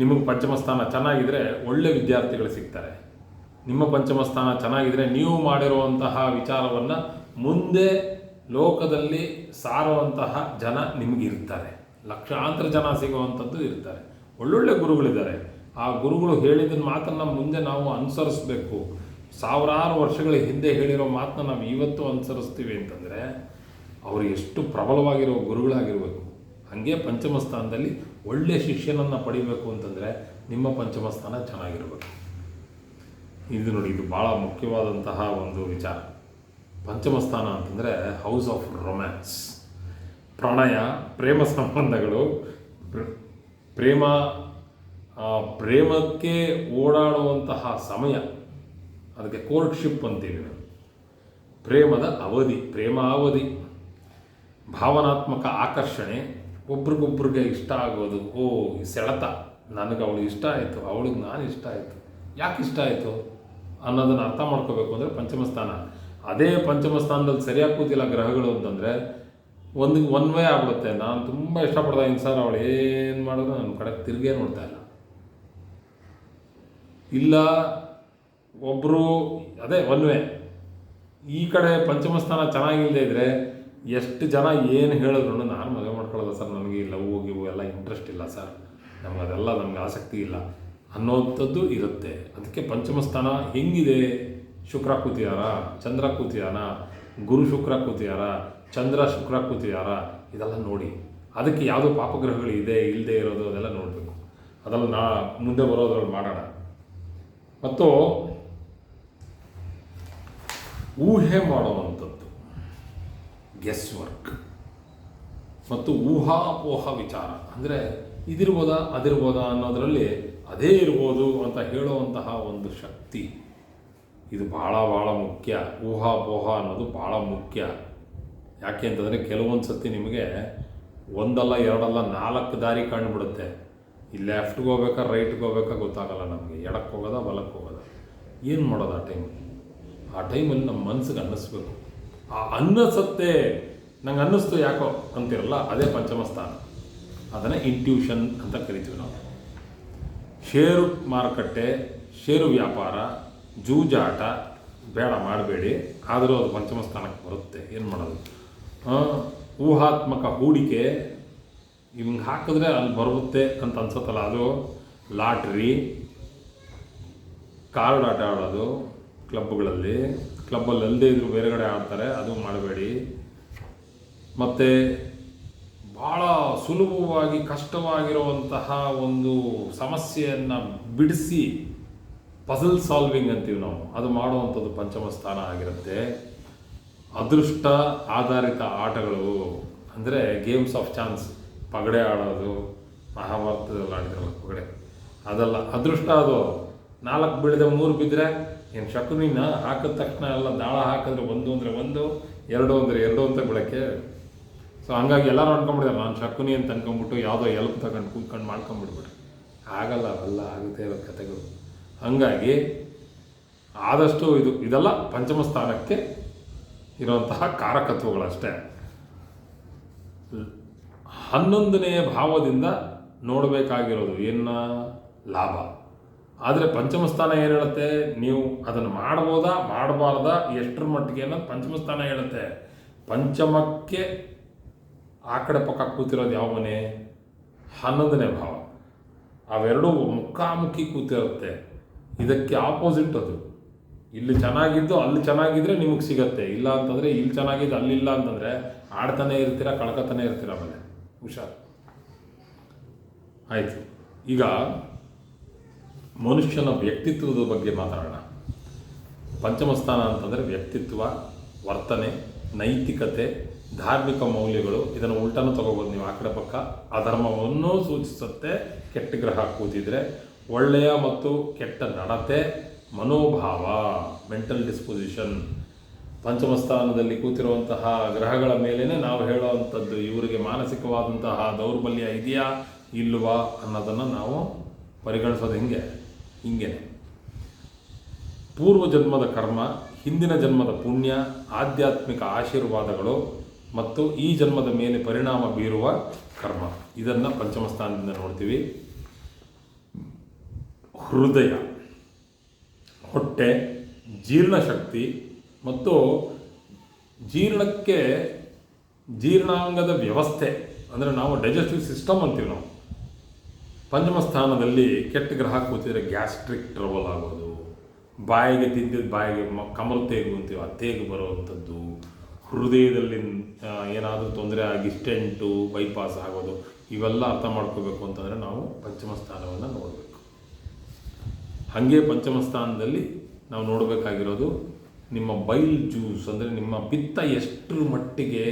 ನಿಮಗೆ ಪಂಚಮ ಸ್ಥಾನ ಚೆನ್ನಾಗಿದ್ದರೆ ಒಳ್ಳೆ ವಿದ್ಯಾರ್ಥಿಗಳು ಸಿಗ್ತಾರೆ. ನಿಮ್ಮ ಪಂಚಮ ಸ್ಥಾನ ಚೆನ್ನಾಗಿದ್ದರೆ ನೀವು ಮಾಡಿರುವಂತಹ ವಿಚಾರವನ್ನು ಮುಂದೆ ಲೋಕದಲ್ಲಿ ಸಾರುವಂತಹ ಜನ ನಿಮಗಿರ್ತಾರೆ. ಲಕ್ಷಾಂತರ ಜನ ಸಿಗುವಂಥದ್ದು ಇರ್ತಾರೆ. ಒಳ್ಳೊಳ್ಳೆ ಗುರುಗಳಿದ್ದಾರೆ. ಆ ಗುರುಗಳು ಹೇಳಿದ ಮಾತನ್ನು ಮುಂದೆ ನಾವು ಅನುಸರಿಸಬೇಕು. ಸಾವಿರಾರು ವರ್ಷಗಳ ಹಿಂದೆ ಹೇಳಿರೋ ಮಾತನ್ನ ನಾವು ಇವತ್ತು ಅನುಸರಿಸ್ತೀವಿ ಅಂತಂದರೆ ಅವರು ಎಷ್ಟು ಪ್ರಬಲವಾಗಿರೋ ಗುರುಗಳಾಗಿರಬೇಕು. ಹಾಗೆ ಪಂಚಮ ಸ್ಥಾನದಲ್ಲಿ ಒಳ್ಳೆಯ ಶಿಷ್ಯನನ್ನು ಪಡಿಬೇಕು ಅಂತಂದರೆ ನಿಮ್ಮ ಪಂಚಮ ಸ್ಥಾನ ಚೆನ್ನಾಗಿರಬೇಕು. ಇದು ನೋಡಿ, ಇದು ಭಾಳ ಮುಖ್ಯವಾದಂತಹ ಒಂದು ವಿಚಾರ. ಪಂಚಮ ಸ್ಥಾನ ಅಂತಂದರೆ ಹೌಸ್ ಆಫ್ ರೊಮ್ಯಾನ್ಸ್, ಪ್ರಣಯ, ಪ್ರೇಮ ಸಂಬಂಧಗಳು, ಪ್ರೇಮಕ್ಕೆ ಓಡಾಡುವಂತಹ ಸಮಯ. ಅದಕ್ಕೆ ಕೋರ್ಟ್ಶಿಪ್ ಅಂತೀವಿ ನಾವು. ಪ್ರೇಮದ ಅವಧಿ, ಪ್ರೇಮಾವಧಿ, ಭಾವನಾತ್ಮಕ ಆಕರ್ಷಣೆ, ಒಬ್ರಿಗೊಬ್ರಿಗೆ ಇಷ್ಟ ಆಗೋದು. ಸೆಳೆತ, ನನಗೆ ಅವಳು ಇಷ್ಟ ಆಯಿತು, ಅವಳಿಗೆ ನಾನು ಇಷ್ಟ ಆಯಿತು. ಯಾಕೆ ಇಷ್ಟ ಆಯಿತು ಅನ್ನೋದನ್ನು ಅರ್ಥ ಮಾಡ್ಕೋಬೇಕು ಅಂದರೆ ಪಂಚಮ ಸ್ಥಾನ. ಅದೇ ಪಂಚಮ ಸ್ಥಾನದಲ್ಲಿ ಸರಿಯಾಗಿ ಕೂತಿಲ್ಲ ಗ್ರಹಗಳು ಅಂತಂದರೆ ಒನ್ ವೇ ಆಗ್ಬಿಡುತ್ತೆ. ನಾನು ತುಂಬ ಇಷ್ಟಪಡ್ತಾ ಇದ್ದೀನಿ ಸರ್, ಅವಳು ಏನು ಮಾಡಿದ್ರು ನನ್ನ ಕಡೆ ತಿರುಗೇ ನೋಡ್ತಾ ಇಲ್ಲ. ಒಬ್ಬರು ಅದೇ ಒನ್ ವೇ. ಈ ಕಡೆ ಪಂಚಮ ಸ್ಥಾನ ಚೆನ್ನಾಗಿಲ್ಲದೆ ಇದ್ದರೆ ಎಷ್ಟು ಜನ ಏನು ಹೇಳಿದ್ರು ನಾನು ಮದುವೆ ಮಾಡ್ಕೊಳ್ಳೋದು ಸರ್, ನನಗೆ ಲವ್ ಗಿವು ಎಲ್ಲ ಇಂಟ್ರೆಸ್ಟ್ ಇಲ್ಲ ಸರ್, ನಮಗೆ ಆಸಕ್ತಿ ಇಲ್ಲ ಅನ್ನೋಂಥದ್ದು ಇರುತ್ತೆ. ಅದಕ್ಕೆ ಪಂಚಮ ಸ್ಥಾನ ಹೆಂಗಿದೆ? ಶುಕ್ರ ಕೂತಿದಾರ, ಚಂದ್ರ ಕೂತಿದಾನ, ಗುರು ಶುಕ್ರ ಕೂತಿದಾರ, ಚಂದ್ರ ಶುಕ್ರ ಕೂತಿದಾರ, ಇದೆಲ್ಲ ನೋಡಿ. ಅದಕ್ಕೆ ಯಾವುದೋ ಪಾಪಗ್ರಹಗಳು ಇದೆ ಇಲ್ಲದೆ ಇರೋದು ಅದೆಲ್ಲ ನೋಡಬೇಕು. ಅದೆಲ್ಲ ಮುಂದೆ ಬರೋದ್ರಲ್ಲಿ ಮಾಡೋಣ. ಮತ್ತು ಊಹೆ ಮಾಡುವಂಥದ್ದು, ಗೆಸ್ ವರ್ಕ್ ಮತ್ತು ಊಹಾಪೋಹ ವಿಚಾರ. ಅಂದರೆ ಇದಿರ್ಬೋದಾ ಅದಿರ್ಬೋದಾ ಅನ್ನೋದರಲ್ಲಿ ಅದೇ ಇರ್ಬೋದು ಅಂತ ಹೇಳುವಂತಹ ಒಂದು ಶಕ್ತಿ, ಇದು ಭಾಳ ಮುಖ್ಯ. ಊಹಾಪೋಹ ಅನ್ನೋದು ಭಾಳ ಮುಖ್ಯ. ಯಾಕೆ ಅಂತಂದರೆ ಕೆಲವೊಂದು ಸತಿ ನಿಮಗೆ ಒಂದಲ್ಲ ಎರಡಲ್ಲ 4 ದಾರಿ ಕಂಡುಬಿಡುತ್ತೆ. ಈ ಲೆಫ್ಟ್ಗೆ ಹೋಗ್ಬೇಕಾ ರೈಟ್ಗೆ ಹೋಗ್ಬೇಕಾ ಗೊತ್ತಾಗಲ್ಲ ನಮಗೆ, ಎಡಕ್ಕೆ ಹೋಗೋದಾ ಬಲಕ್ಕೆ ಹೋಗೋದಾ, ಏನು ಮಾಡೋದು ಆ ಟೈಮಲ್ಲಿ ನಮ್ಮ ಮನಸ್ಸಿಗೆ ಅನ್ನಿಸ್ಬೇಕು. ಆ ಅನ್ನಿಸುತ್ತೆ, ನಂಗೆ ಅನ್ನಿಸ್ತು ಯಾಕೋ ಅಂತಿರಲ್ಲ, ಅದೇ ಪಂಚಮ ಸ್ಥಾನ. ಅದನ್ನೇ ಇಂಟ್ಯೂಷನ್ ಅಂತ ಕರಿತೀವಿ ನಾವು. ಷೇರು ಮಾರುಕಟ್ಟೆ, ಷೇರು ವ್ಯಾಪಾರ, ಜೂಜಾಟ ಬೇಡ, ಮಾಡಬೇಡಿ. ಆದರೂ ಅದು ಪಂಚಮ ಸ್ಥಾನಕ್ಕೆ ಬರುತ್ತೆ. ಏನು ಮಾಡೋದು? ಊಹಾತ್ಮಕ ಹೂಡಿಕೆ, ಹಿಂಗೆ ಹಾಕಿದ್ರೆ ಅಲ್ಲಿ ಬರುತ್ತೆ ಅಂತ ಅನ್ಸುತ್ತಲ್ಲ, ಅದು ಲಾಟ್ರಿ, ಕಾರ್ಡ್ ಆಟ ಆಡೋದು ಕ್ಲಬ್ಗಳಲ್ಲಿ ಅಲ್ಲದೇ ಇದ್ರೂ ಬೇರೆಗಡೆ ಆಡ್ತಾರೆ, ಅದು ಮಾಡಬೇಡಿ. ಮತ್ತು ಭಾಳ ಸುಲಭವಾಗಿ ಕಷ್ಟವಾಗಿರುವಂತಹ ಒಂದು ಸಮಸ್ಯೆಯನ್ನು ಬಿಡಿಸಿ ಪಜಲ್ ಸಾಲ್ವಿಂಗ್ ಅಂತೀವಿ ನಾವು, ಅದು ಮಾಡುವಂಥದ್ದು ಪಂಚಮ ಸ್ಥಾನ ಆಗಿರುತ್ತೆ. ಅದೃಷ್ಟ ಆಧಾರಿತ ಆಟಗಳು ಅಂದರೆ ಗೇಮ್ಸ್ ಆಫ್ ಚಾನ್ಸ್, ಪಗಡೆ ಆಡೋದು, ಮಹಾಭಾರತದಲ್ಲಿ ಆಡಿದ್ರಲ್ಲ ಪಗಡೆ, ಅದೆಲ್ಲ ಅದೃಷ್ಟ. ಅದು 4 ಬೀಳದೆ 3 ಬಿದ್ದರೆ ಏನು ಶಕುನಿನ ಹಾಕಿದ ತಕ್ಷಣ ಎಲ್ಲ ದಾಳ ಹಾಕಿದ್ರೆ 1 ಅಂದರೆ 1, 2 ಅಂದರೆ 2 ಅಂತ ಬಿಡೋಕ್ಕೆ. ಸೊ ಹಂಗಾಗಿ ಎಲ್ಲರೂ ಅನ್ಕೊಂಡ್ಬಿಡ್ತಾರೆ ನಾನು ಶಕುನಿ ಅಂತ ಅನ್ಕೊಂಡ್ಬಿಟ್ಟು ಯಾವುದೋ ಎಲ್ಪ್ ತಗೊಂಡು ಕೂತ್ಕೊಂಡು ಮಾಡ್ಕೊಂಡ್ಬಿಡ್ಬಿಟ್ರೆ ಆಗಲ್ಲ, ಅವೆಲ್ಲ ಆಗುತ್ತೆ ಇರೋ ಕಥೆಗಳು. ಹಾಗಾಗಿ ಆದಷ್ಟು ಇದೆಲ್ಲ ಪಂಚಮ ಸ್ಥಾನಕ್ಕೆ ಇರುವಂತಹ ಕಾರಕತ್ವಗಳಷ್ಟೇ. 11ನೇ ಭಾವದಿಂದ ನೋಡಬೇಕಾಗಿರೋದು ಏನ ಲಾಭ. ಆದರೆ ಪಂಚಮ ಸ್ಥಾನ ಏನು ಹೇಳುತ್ತೆ, ನೀವು ಅದನ್ನು ಮಾಡ್ಬೋದಾ ಮಾಡಬಾರ್ದಾ ಎಷ್ಟರ ಮಟ್ಟಿಗೆ ಅನ್ನೋದು ಪಂಚಮ ಸ್ಥಾನ ಹೇಳುತ್ತೆ. ಪಂಚಮಕ್ಕೆ ಆ ಕಡೆ ಪಕ್ಕ ಕೂತಿರೋದು ಯಾವ ಮನೆ, 11ನೇ ಭಾವ. ಅವೆರಡೂ ಮುಖಾಮುಖಿ ಕೂತಿರುತ್ತೆ. ಇದಕ್ಕೆ ಆಪೋಸಿಟ್ ಅದು. ಇಲ್ಲಿ ಚೆನ್ನಾಗಿದ್ದು ಅಲ್ಲಿ ಚೆನ್ನಾಗಿದ್ದರೆ ನಿಮಗೆ ಸಿಗತ್ತೆ, ಇಲ್ಲ ಅಂತಂದರೆ ಇಲ್ಲಿ ಚೆನ್ನಾಗಿದ್ದು ಅಲ್ಲಿಲ್ಲ ಅಂತಂದರೆ ಆಡ್ತಾನೆ ಇರ್ತೀರ, ಕಳ್ಕೊತಾನೆ ಇರ್ತೀರ. ಆಮೇಲೆ ಹುಷಾರು. ಆಯಿತು, ಈಗ ಮನುಷ್ಯನ ವ್ಯಕ್ತಿತ್ವದ ಬಗ್ಗೆ ಮಾತಾಡೋಣ. ಪಂಚಮ ಸ್ಥಾನ ಅಂತಂದರೆ ವ್ಯಕ್ತಿತ್ವ, ವರ್ತನೆ, ನೈತಿಕತೆ, ಧಾರ್ಮಿಕ ಮೌಲ್ಯಗಳು. ಇದನ್ನು ಉಲ್ಟನೂ ತಗೋಬೋದು ನೀವು ಆ ಕಡೆ ಪಕ್ಕ. ಅಧರ್ಮವನ್ನು ಸೂಚಿಸುತ್ತೆ ಕೆಟ್ಟ ಗ್ರಹ ಕೂತಿದ್ರೆ. ಒಳ್ಳೆಯ ಮತ್ತು ಕೆಟ್ಟ ನಡತೆ, ಮನೋಭಾವ, ಮೆಂಟಲ್ ಡಿಸ್ಪೊಸಿಷನ್. ಪಂಚಮ ಸ್ಥಾನದಲ್ಲಿ ಕೂತಿರುವಂತಹ ಗ್ರಹಗಳ ಮೇಲೇ ನಾವು ಹೇಳುವಂಥದ್ದು ಇವರಿಗೆ ಮಾನಸಿಕವಾದಂತಹ ದೌರ್ಬಲ್ಯ ಇದೆಯಾ ಇಲ್ವಾ ಅನ್ನೋದನ್ನು ನಾವು ಪರಿಗಣಿಸೋದು ಹಿಂಗೆ ಪೂರ್ವ ಜನ್ಮದ ಕರ್ಮ, ಹಿಂದಿನ ಜನ್ಮದ ಪುಣ್ಯ, ಆಧ್ಯಾತ್ಮಿಕ ಆಶೀರ್ವಾದಗಳು ಮತ್ತು ಈ ಜನ್ಮದ ಮೇಲೆ ಪರಿಣಾಮ ಬೀರುವ ಕರ್ಮ, ಇದನ್ನು ಪಂಚಮ ಸ್ಥಾನದಿಂದ ನೋಡ್ತೀವಿ. ಹೃದಯ, ಹೊಟ್ಟೆ, ಜೀರ್ಣಶಕ್ತಿ ಮತ್ತು ಜೀರ್ಣಾಂಗದ ವ್ಯವಸ್ಥೆ, ಅಂದರೆ ನಾವು ಡೈಜೆಸ್ಟಿವ್ ಸಿಸ್ಟಮ್ ಅಂತೀವಿ ನಾವು. ಪಂಚಮ ಸ್ಥಾನದಲ್ಲಿ ಕೆಟ್ಟ ಗ್ರಹ ಕೂತಿದ್ರೆ ಗ್ಯಾಸ್ಟ್ರಿಕ್ ಟ್ರಬಲ್ ಆಗೋದು, ಬಾಯಿಗೆ ತಿಂದಿದ್ದು ಬಾಯಿಗೆ ಕಮಲ್ ತೇಗು ಅಂತೀವಿ, ಆ ತೇಗು ಬರುವಂಥದ್ದು, ಹೃದಯದಲ್ಲಿ ಏನಾದರೂ ತೊಂದರೆ ಆಗಿ ಸ್ಟೆಂಟು ಬೈಪಾಸ್ ಆಗೋದು, ಇವೆಲ್ಲ ಅರ್ಥ ಮಾಡ್ಕೋಬೇಕು ಅಂತಂದರೆ ನಾವು ಪಂಚಮ ಸ್ಥಾನವನ್ನು ನೋಡಬೇಕು. ಹಾಗೆ ಪಂಚಮ ಸ್ಥಾನದಲ್ಲಿ ನಾವು ನೋಡಬೇಕಾಗಿರೋದು ನಿಮ್ಮ ಬೈಲ್ ಜ್ಯೂಸ್, ಅಂದರೆ ನಿಮ್ಮ ಪಿತ್ತ ಎಷ್ಟರ ಮಟ್ಟಿಗೆ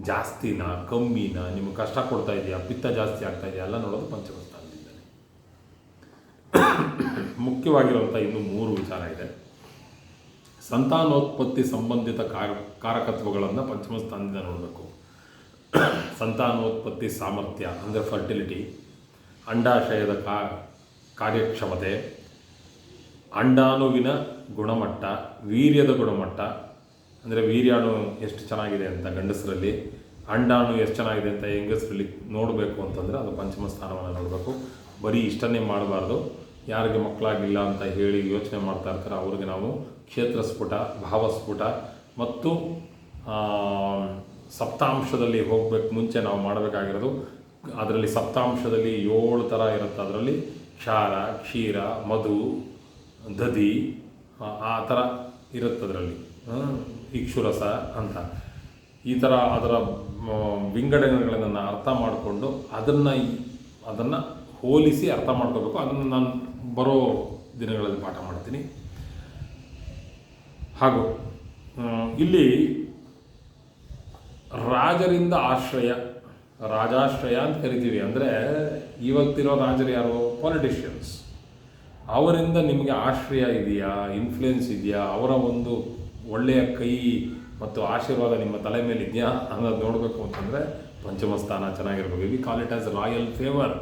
ಜಾಸ್ತಿನಾ ಕಮ್ಮಿನಾ, ನಿಮಗೆ ಕಷ್ಟ ಕೊಡ್ತಾ ಇದೆಯಾ, ಪಿತ್ತ ಜಾಸ್ತಿ ಆಗ್ತಾ ಇದೆಯಾ ಎಲ್ಲ ನೋಡೋದು ಪಂಚಮ ಸ್ಥಾನದಿಂದಲೇ. ಮುಖ್ಯವಾಗಿರುವಂಥ ಇನ್ನೂ 3 ವಿಚಾರ ಇದೆ. ಸಂತಾನೋತ್ಪತ್ತಿ ಸಂಬಂಧಿತ ಕಾರಕತ್ವಗಳನ್ನು ಪಂಚಮ ಸ್ಥಾನದಿಂದ ನೋಡಬೇಕು. ಸಂತಾನೋತ್ಪತ್ತಿ ಸಾಮರ್ಥ್ಯ ಅಂದರೆ ಫರ್ಟಿಲಿಟಿ, ಅಂಡಾಶಯದ ಕಾರ್ಯಕ್ಷಮತೆ, ಅಂಡಾಣುವಿನ ಗುಣಮಟ್ಟ, ವೀರ್ಯದ ಗುಣಮಟ್ಟ, ಅಂದರೆ ವೀರ್ಯಾಣು ಎಷ್ಟು ಚೆನ್ನಾಗಿದೆ ಅಂತ ಗಂಡಸರಲ್ಲಿ, ಅಂಡಾಣು ಎಷ್ಟು ಚೆನ್ನಾಗಿದೆ ಅಂತ ಹೆಂಗಸರಲ್ಲಿ ನೋಡಬೇಕು ಅಂತಂದರೆ ಅದು ಪಂಚಮ ಸ್ಥಾನವನ್ನು ನೋಡಬೇಕು. ಬರೀ ಇಷ್ಟನ್ನೇ ಮಾಡಬಾರ್ದು. ಯಾರಿಗೆ ಮಕ್ಕಳಾಗಿಲ್ಲ ಅಂತ ಹೇಳಿ ಯೋಚನೆ ಮಾಡ್ತಾ ಇರ್ತಾರೆ ಅವ್ರಿಗೆ ನಾವು ಕ್ಷೇತ್ರಸ್ಫುಟ, ಭಾವಸ್ಫುಟ ಮತ್ತು ಸಪ್ತಾಂಶದಲ್ಲಿ ಹೋಗಬೇಕು ಮುಂಚೆ ನಾವು ಮಾಡಬೇಕಾಗಿರೋದು. ಅದರಲ್ಲಿ ಸಪ್ತಾಂಶದಲ್ಲಿ 7 ಥರ ಇರುತ್ತೆ. ಅದರಲ್ಲಿ ಕ್ಷಾರ, ಕ್ಷೀರ, ಮಧು, ದಧಿ ಆ ಥರ ಇರುತ್ತೆ. ಅದರಲ್ಲಿ ಇಕ್ಷುರಸ ಅಂತ ಈ ಥರ ಅದರ ವಿಂಗಡಣೆಗಳನ್ನು ಅರ್ಥ ಮಾಡಿಕೊಂಡು ಅದನ್ನು ಹೋಲಿಸಿ ಅರ್ಥ ಮಾಡ್ಕೋಬೇಕು. ಅದನ್ನು ನಾನು ಬರೋ ದಿನಗಳಲ್ಲಿ ಪಾಠ ಮಾಡ್ತೀನಿ. ಹಾಗೂ ಇಲ್ಲಿ ರಾಜರಿಂದ ಆಶ್ರಯ, ರಾಜಾಶ್ರಯ ಅಂತ ಕರಿತೀವಿ. ಅಂದರೆ ಇವತ್ತಿರೋ ರಾಜರು ಯಾರು, ಪಾಲಿಟಿಷಿಯನ್ಸ್. ಅವರಿಂದ ನಿಮಗೆ ಆಶ್ರಯ ಇದೆಯಾ, ಇನ್ಫ್ಲುಯೆನ್ಸ್ ಇದೆಯಾ, ಅವರ ಒಂದು ಒಳ್ಳೆಯ ಕೈ ಮತ್ತು ಆಶೀರ್ವಾದ ನಿಮ್ಮ ತಲೆ ಮೇಲೆ ಇದೆಯಾ ಅನ್ನೋದು ನೋಡಬೇಕು ಅಂತಂದರೆ ಪಂಚಮ ಸ್ಥಾನ ಚೆನ್ನಾಗಿರ್ಬೇಕು. We call it as royal favour.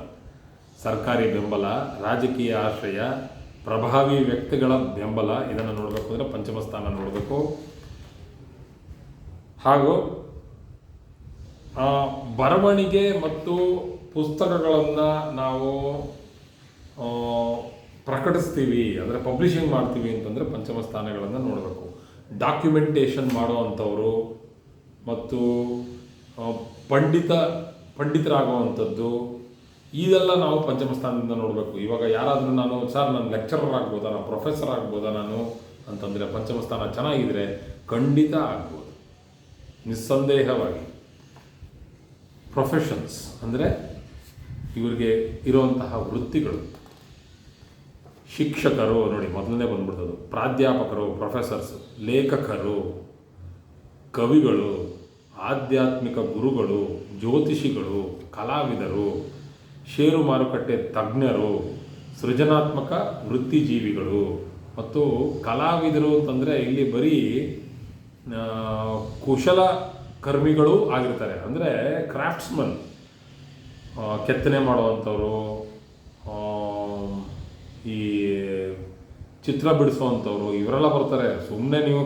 ಸರ್ಕಾರಿ ಬೆಂಬಲ, ರಾಜಕೀಯ ಆಶ್ರಯ, ಪ್ರಭಾವಿ ವ್ಯಕ್ತಿಗಳ ಬೆಂಬಲ, ಇದನ್ನು ನೋಡಬೇಕು ಅಂದರೆ ಪಂಚಮ ಸ್ಥಾನ ನೋಡಬೇಕು. ಹಾಗೂ ಬರವಣಿಗೆ ಮತ್ತು ಪುಸ್ತಕಗಳನ್ನು ನಾವು ಪ್ರಕಟಿಸ್ತೀವಿ, ಅಂದರೆ ಪಬ್ಲಿಷಿಂಗ್ ಮಾಡ್ತೀವಿ ಅಂತಂದರೆ ಪಂಚಮ ಸ್ಥಾನಗಳನ್ನು ನೋಡಬೇಕು. ಡಾಕ್ಯುಮೆಂಟೇಷನ್ ಮಾಡೋ ಅಂಥವರು ಮತ್ತು ಪಂಡಿತರಾಗುವಂಥದ್ದು, ಇದೆಲ್ಲ ನಾವು ಪಂಚಮ ಸ್ಥಾನದಿಂದ ನೋಡಬೇಕು. ಇವಾಗ ಯಾರಾದರೂ ನಾನು ಲೆಕ್ಚರರ್ ಆಗ್ಬೋದಾ, ನಾನು ಪ್ರೊಫೆಸರ್ ಆಗ್ಬೋದಾ ನಾನು ಅಂತಂದರೆ ಪಂಚಮ ಸ್ಥಾನ ಚೆನ್ನಾಗಿದ್ದರೆ ಖಂಡಿತ ಆಗ್ಬೋದು, ನಿಸ್ಸಂದೇಹವಾಗಿ. ಪ್ರೊಫೆಷನ್ಸ್ ಅಂದರೆ ಇವರಿಗೆ ಇರುವಂತಹ ವೃತ್ತಿಗಳು. ಶಿಕ್ಷಕರು ನೋಡಿ ಮೊದಲನೇ ಬಂದ್ಬಿಡ್ತದು, ಪ್ರಾಧ್ಯಾಪಕರು, ಪ್ರೊಫೆಸರ್ಸ್, ಲೇಖಕರು, ಕವಿಗಳು, ಆಧ್ಯಾತ್ಮಿಕ ಗುರುಗಳು, ಜ್ಯೋತಿಷಿಗಳು, ಕಲಾವಿದರು, ಷೇರು ಮಾರುಕಟ್ಟೆ ತಜ್ಞರು, ಸೃಜನಾತ್ಮಕ ವೃತ್ತಿಜೀವಿಗಳು. ಮತ್ತು ಕಲಾವಿದರು ಅಂತಂದರೆ ಇಲ್ಲಿ ಬರೀ ಕುಶಲ ಕರ್ಮಿಗಳು ಆಗಿರ್ತಾರೆ. ಅಂದರೆ ಕ್ರಾಫ್ಟ್ಸ್ಮನ್, ಕೆತ್ತನೆ ಮಾಡುವಂಥವ್ರು, ಈ ಚಿತ್ರ ಬಿಡಿಸುವಂಥವ್ರು, ಇವರೆಲ್ಲ ಬರ್ತಾರೆ. ಸುಮ್ಮನೆ ನೀವು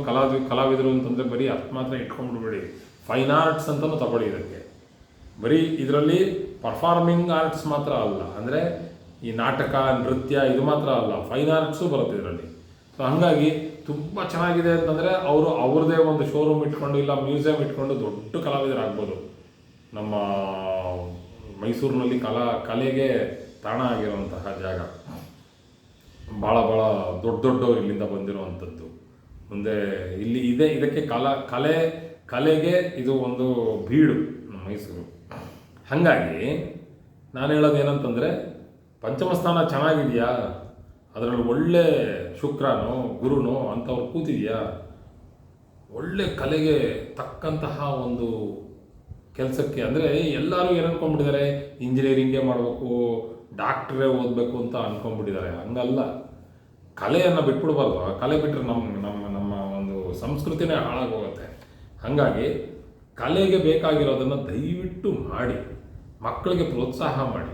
ಕಲಾವಿದರು ಅಂತಂದರೆ ಬರೀ ಅಷ್ಟು ಮಾತ್ರ ಇಟ್ಕೊಂಡ್ಬಿಡ್ಬೇಡಿ. ಫೈನ್ ಆರ್ಟ್ಸ್ ಅಂತಲೂ ತಗೊಳ್ಳಿ. ಇದಕ್ಕೆ ಬರೀ ಇದರಲ್ಲಿ ಪರ್ಫಾರ್ಮಿಂಗ್ ಆರ್ಟ್ಸ್ ಮಾತ್ರ ಅಲ್ಲ, ಅಂದರೆ ಈ ನಾಟಕ, ನೃತ್ಯ ಇದು ಮಾತ್ರ ಅಲ್ಲ, ಫೈನ್ ಆರ್ಟ್ಸು ಬರುತ್ತೆ ಇದರಲ್ಲಿ. ಸೊ ಹಾಗಾಗಿ ತುಂಬ ಚೆನ್ನಾಗಿದೆ ಅಂತಂದರೆ ಅವರು ಅವ್ರದ್ದೇ ಒಂದು ಶೋರೂಮ್ ಇಟ್ಕೊಂಡು ಇಲ್ಲ ಮ್ಯೂಸಿಯಂ ಇಟ್ಕೊಂಡು ದೊಡ್ಡ ಕಲಾವಿದರಾಗ್ಬೋದು. ನಮ್ಮ ಮೈಸೂರಿನಲ್ಲಿ ಕಲೆಗೆ ತಾಣ ಆಗಿರುವಂತಹ ಜಾಗ. ಭಾಳ ದೊಡ್ಡವರು ಇಲ್ಲಿಂದ ಬಂದಿರುವಂಥದ್ದು. ಮುಂದೆ ಇಲ್ಲಿ ಇದೆ. ಇದಕ್ಕೆ ಕಲೆಗೆ ಇದು ಒಂದು ಬೀಡು ನಮ್ಮ ಮೈಸೂರು. ಹಾಗಾಗಿ ನಾನು ಹೇಳೋದು ಏನಂತಂದರೆ, ಪಂಚಮ ಸ್ಥಾನ ಚೆನ್ನಾಗಿದೆಯಾ, ಅದರಲ್ಲಿ ಒಳ್ಳೆ ಶುಕ್ರನೋ ಗುರುನೋ ಅಂಥವ್ರು ಕೂತಿದೆಯಾ, ಒಳ್ಳೆ ಕಲೆಗೆ ತಕ್ಕಂತಹ ಒಂದು ಕೆಲಸಕ್ಕೆ. ಅಂದರೆ ಎಲ್ಲರೂ ಏನು ಅಂದ್ಕೊಂಡ್ಬಿಟ್ಟಿದ್ದಾರೆ, ಇಂಜಿನಿಯರಿಂಗೇ ಮಾಡಬೇಕು, ಡಾಕ್ಟ್ರೇ ಓದಬೇಕು ಅಂತ ಅಂದ್ಕೊಂಡ್ಬಿಟ್ಟಿದ್ದಾರೆ. ಹಂಗಲ್ಲ, ಕಲೆಯನ್ನು ಬಿಟ್ಬಿಡ್ಬಾರ್ದು. ಕಲೆ ಬಿಟ್ಟರೆ ನಮ್ಮ ಒಂದು ಸಂಸ್ಕೃತಿನೇ ಹಾಳಾಗೋಗುತ್ತೆ. ಹಾಗಾಗಿ ಕಲೆಗೆ ಬೇಕಾಗಿರೋದನ್ನು ದಯವಿಟ್ಟು ಮಾಡಿ, ಮಕ್ಕಳಿಗೆ ಪ್ರೋತ್ಸಾಹ ಮಾಡಿ.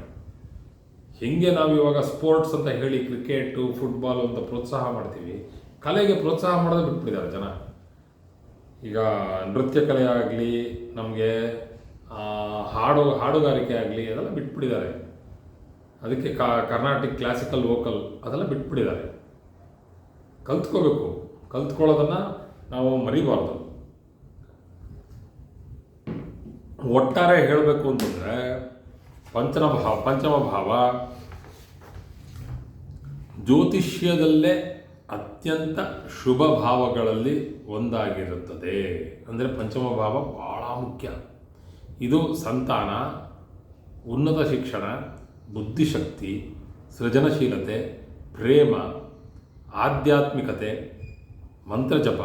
ಹೆಂಗೆ ನಾವು ಇವಾಗ ಸ್ಪೋರ್ಟ್ಸ್ ಅಂತ ಹೇಳಿ ಕ್ರಿಕೆಟು, ಫುಟ್ಬಾಲ್ ಅಂತ ಪ್ರೋತ್ಸಾಹ ಮಾಡ್ತೀವಿ, ಕಲೆಗೆ ಪ್ರೋತ್ಸಾಹ ಮಾಡೋದು ಬಿಟ್ಬಿಟ್ಟಿದ್ದಾರೆ ಜನ. ಈಗ ನೃತ್ಯ ಕಲೆ ಆಗಲಿ, ನಮಗೆ ಹಾಡುಗಾರಿಕೆ ಆಗಲಿ, ಅದೆಲ್ಲ ಬಿಟ್ಬಿಟ್ಟಿದ್ದಾರೆ. ಅದಕ್ಕೆ ಕರ್ನಾಟಿಕ್ ಕ್ಲಾಸಿಕಲ್ ವೋಕಲ್ ಅದೆಲ್ಲ ಬಿಟ್ಬಿಟ್ಟಿದ್ದಾರೆ. ಕಲ್ತ್ಕೊಳ್ಳೋದನ್ನು ನಾವು ಮರಿಬಾರ್ದು. ಒಟ್ಟಾರೆ ಹೇಳಬೇಕು ಅಂತಂದರೆ ಪಂಚಮ ಭಾವ ಜ್ಯೋತಿಷ್ಯದಲ್ಲೇ ಅತ್ಯಂತ ಶುಭ ಭಾವಗಳಲ್ಲಿ ಒಂದಾಗಿರುತ್ತದೆ. ಅಂದರೆ ಪಂಚಮ ಭಾವ ಭಾಳ ಮುಖ್ಯ. ಇದು ಸಂತಾನ, ಉನ್ನತ ಶಿಕ್ಷಣ, ಬುದ್ಧಿಶಕ್ತಿ, ಸೃಜನಶೀಲತೆ, ಪ್ರೇಮ, ಆಧ್ಯಾತ್ಮಿಕತೆ, ಮಂತ್ರಜಪ,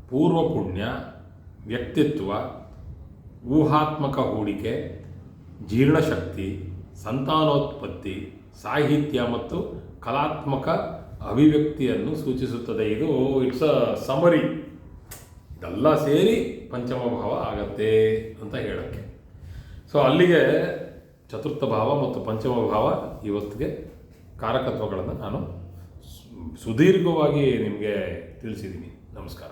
ಪೂರ್ವ ಪುಣ್ಯ, ವ್ಯಕ್ತಿತ್ವ, ಊಹಾತ್ಮಕ ಹೂಡಿಕೆ, ಜೀರ್ಣಶಕ್ತಿ, ಸಂತಾನೋತ್ಪತ್ತಿ, ಸಾಹಿತ್ಯ ಮತ್ತು ಕಲಾತ್ಮಕ ಅಭಿವ್ಯಕ್ತಿಯನ್ನು ಸೂಚಿಸುತ್ತದೆ. ಇದು ಇಟ್ಸ್ ಅ ಸಮರಿ. ಇದೆಲ್ಲ ಸೇರಿ ಪಂಚಮ ಭಾವ ಆಗತ್ತೆ ಅಂತ ಹೇಳೋಕ್ಕೆ. ಸೊ ಅಲ್ಲಿಗೆ ಚತುರ್ಥ ಭಾವ ಮತ್ತು ಪಂಚಮ ಭಾವ ಇವತ್ತಿಗೆ ಕಾರಕತ್ವಗಳನ್ನು ನಾನು ಸುದೀರ್ಘವಾಗಿ ನಿಮಗೆ ತಿಳಿಸಿದ್ದೀನಿ. ನಮಸ್ಕಾರ.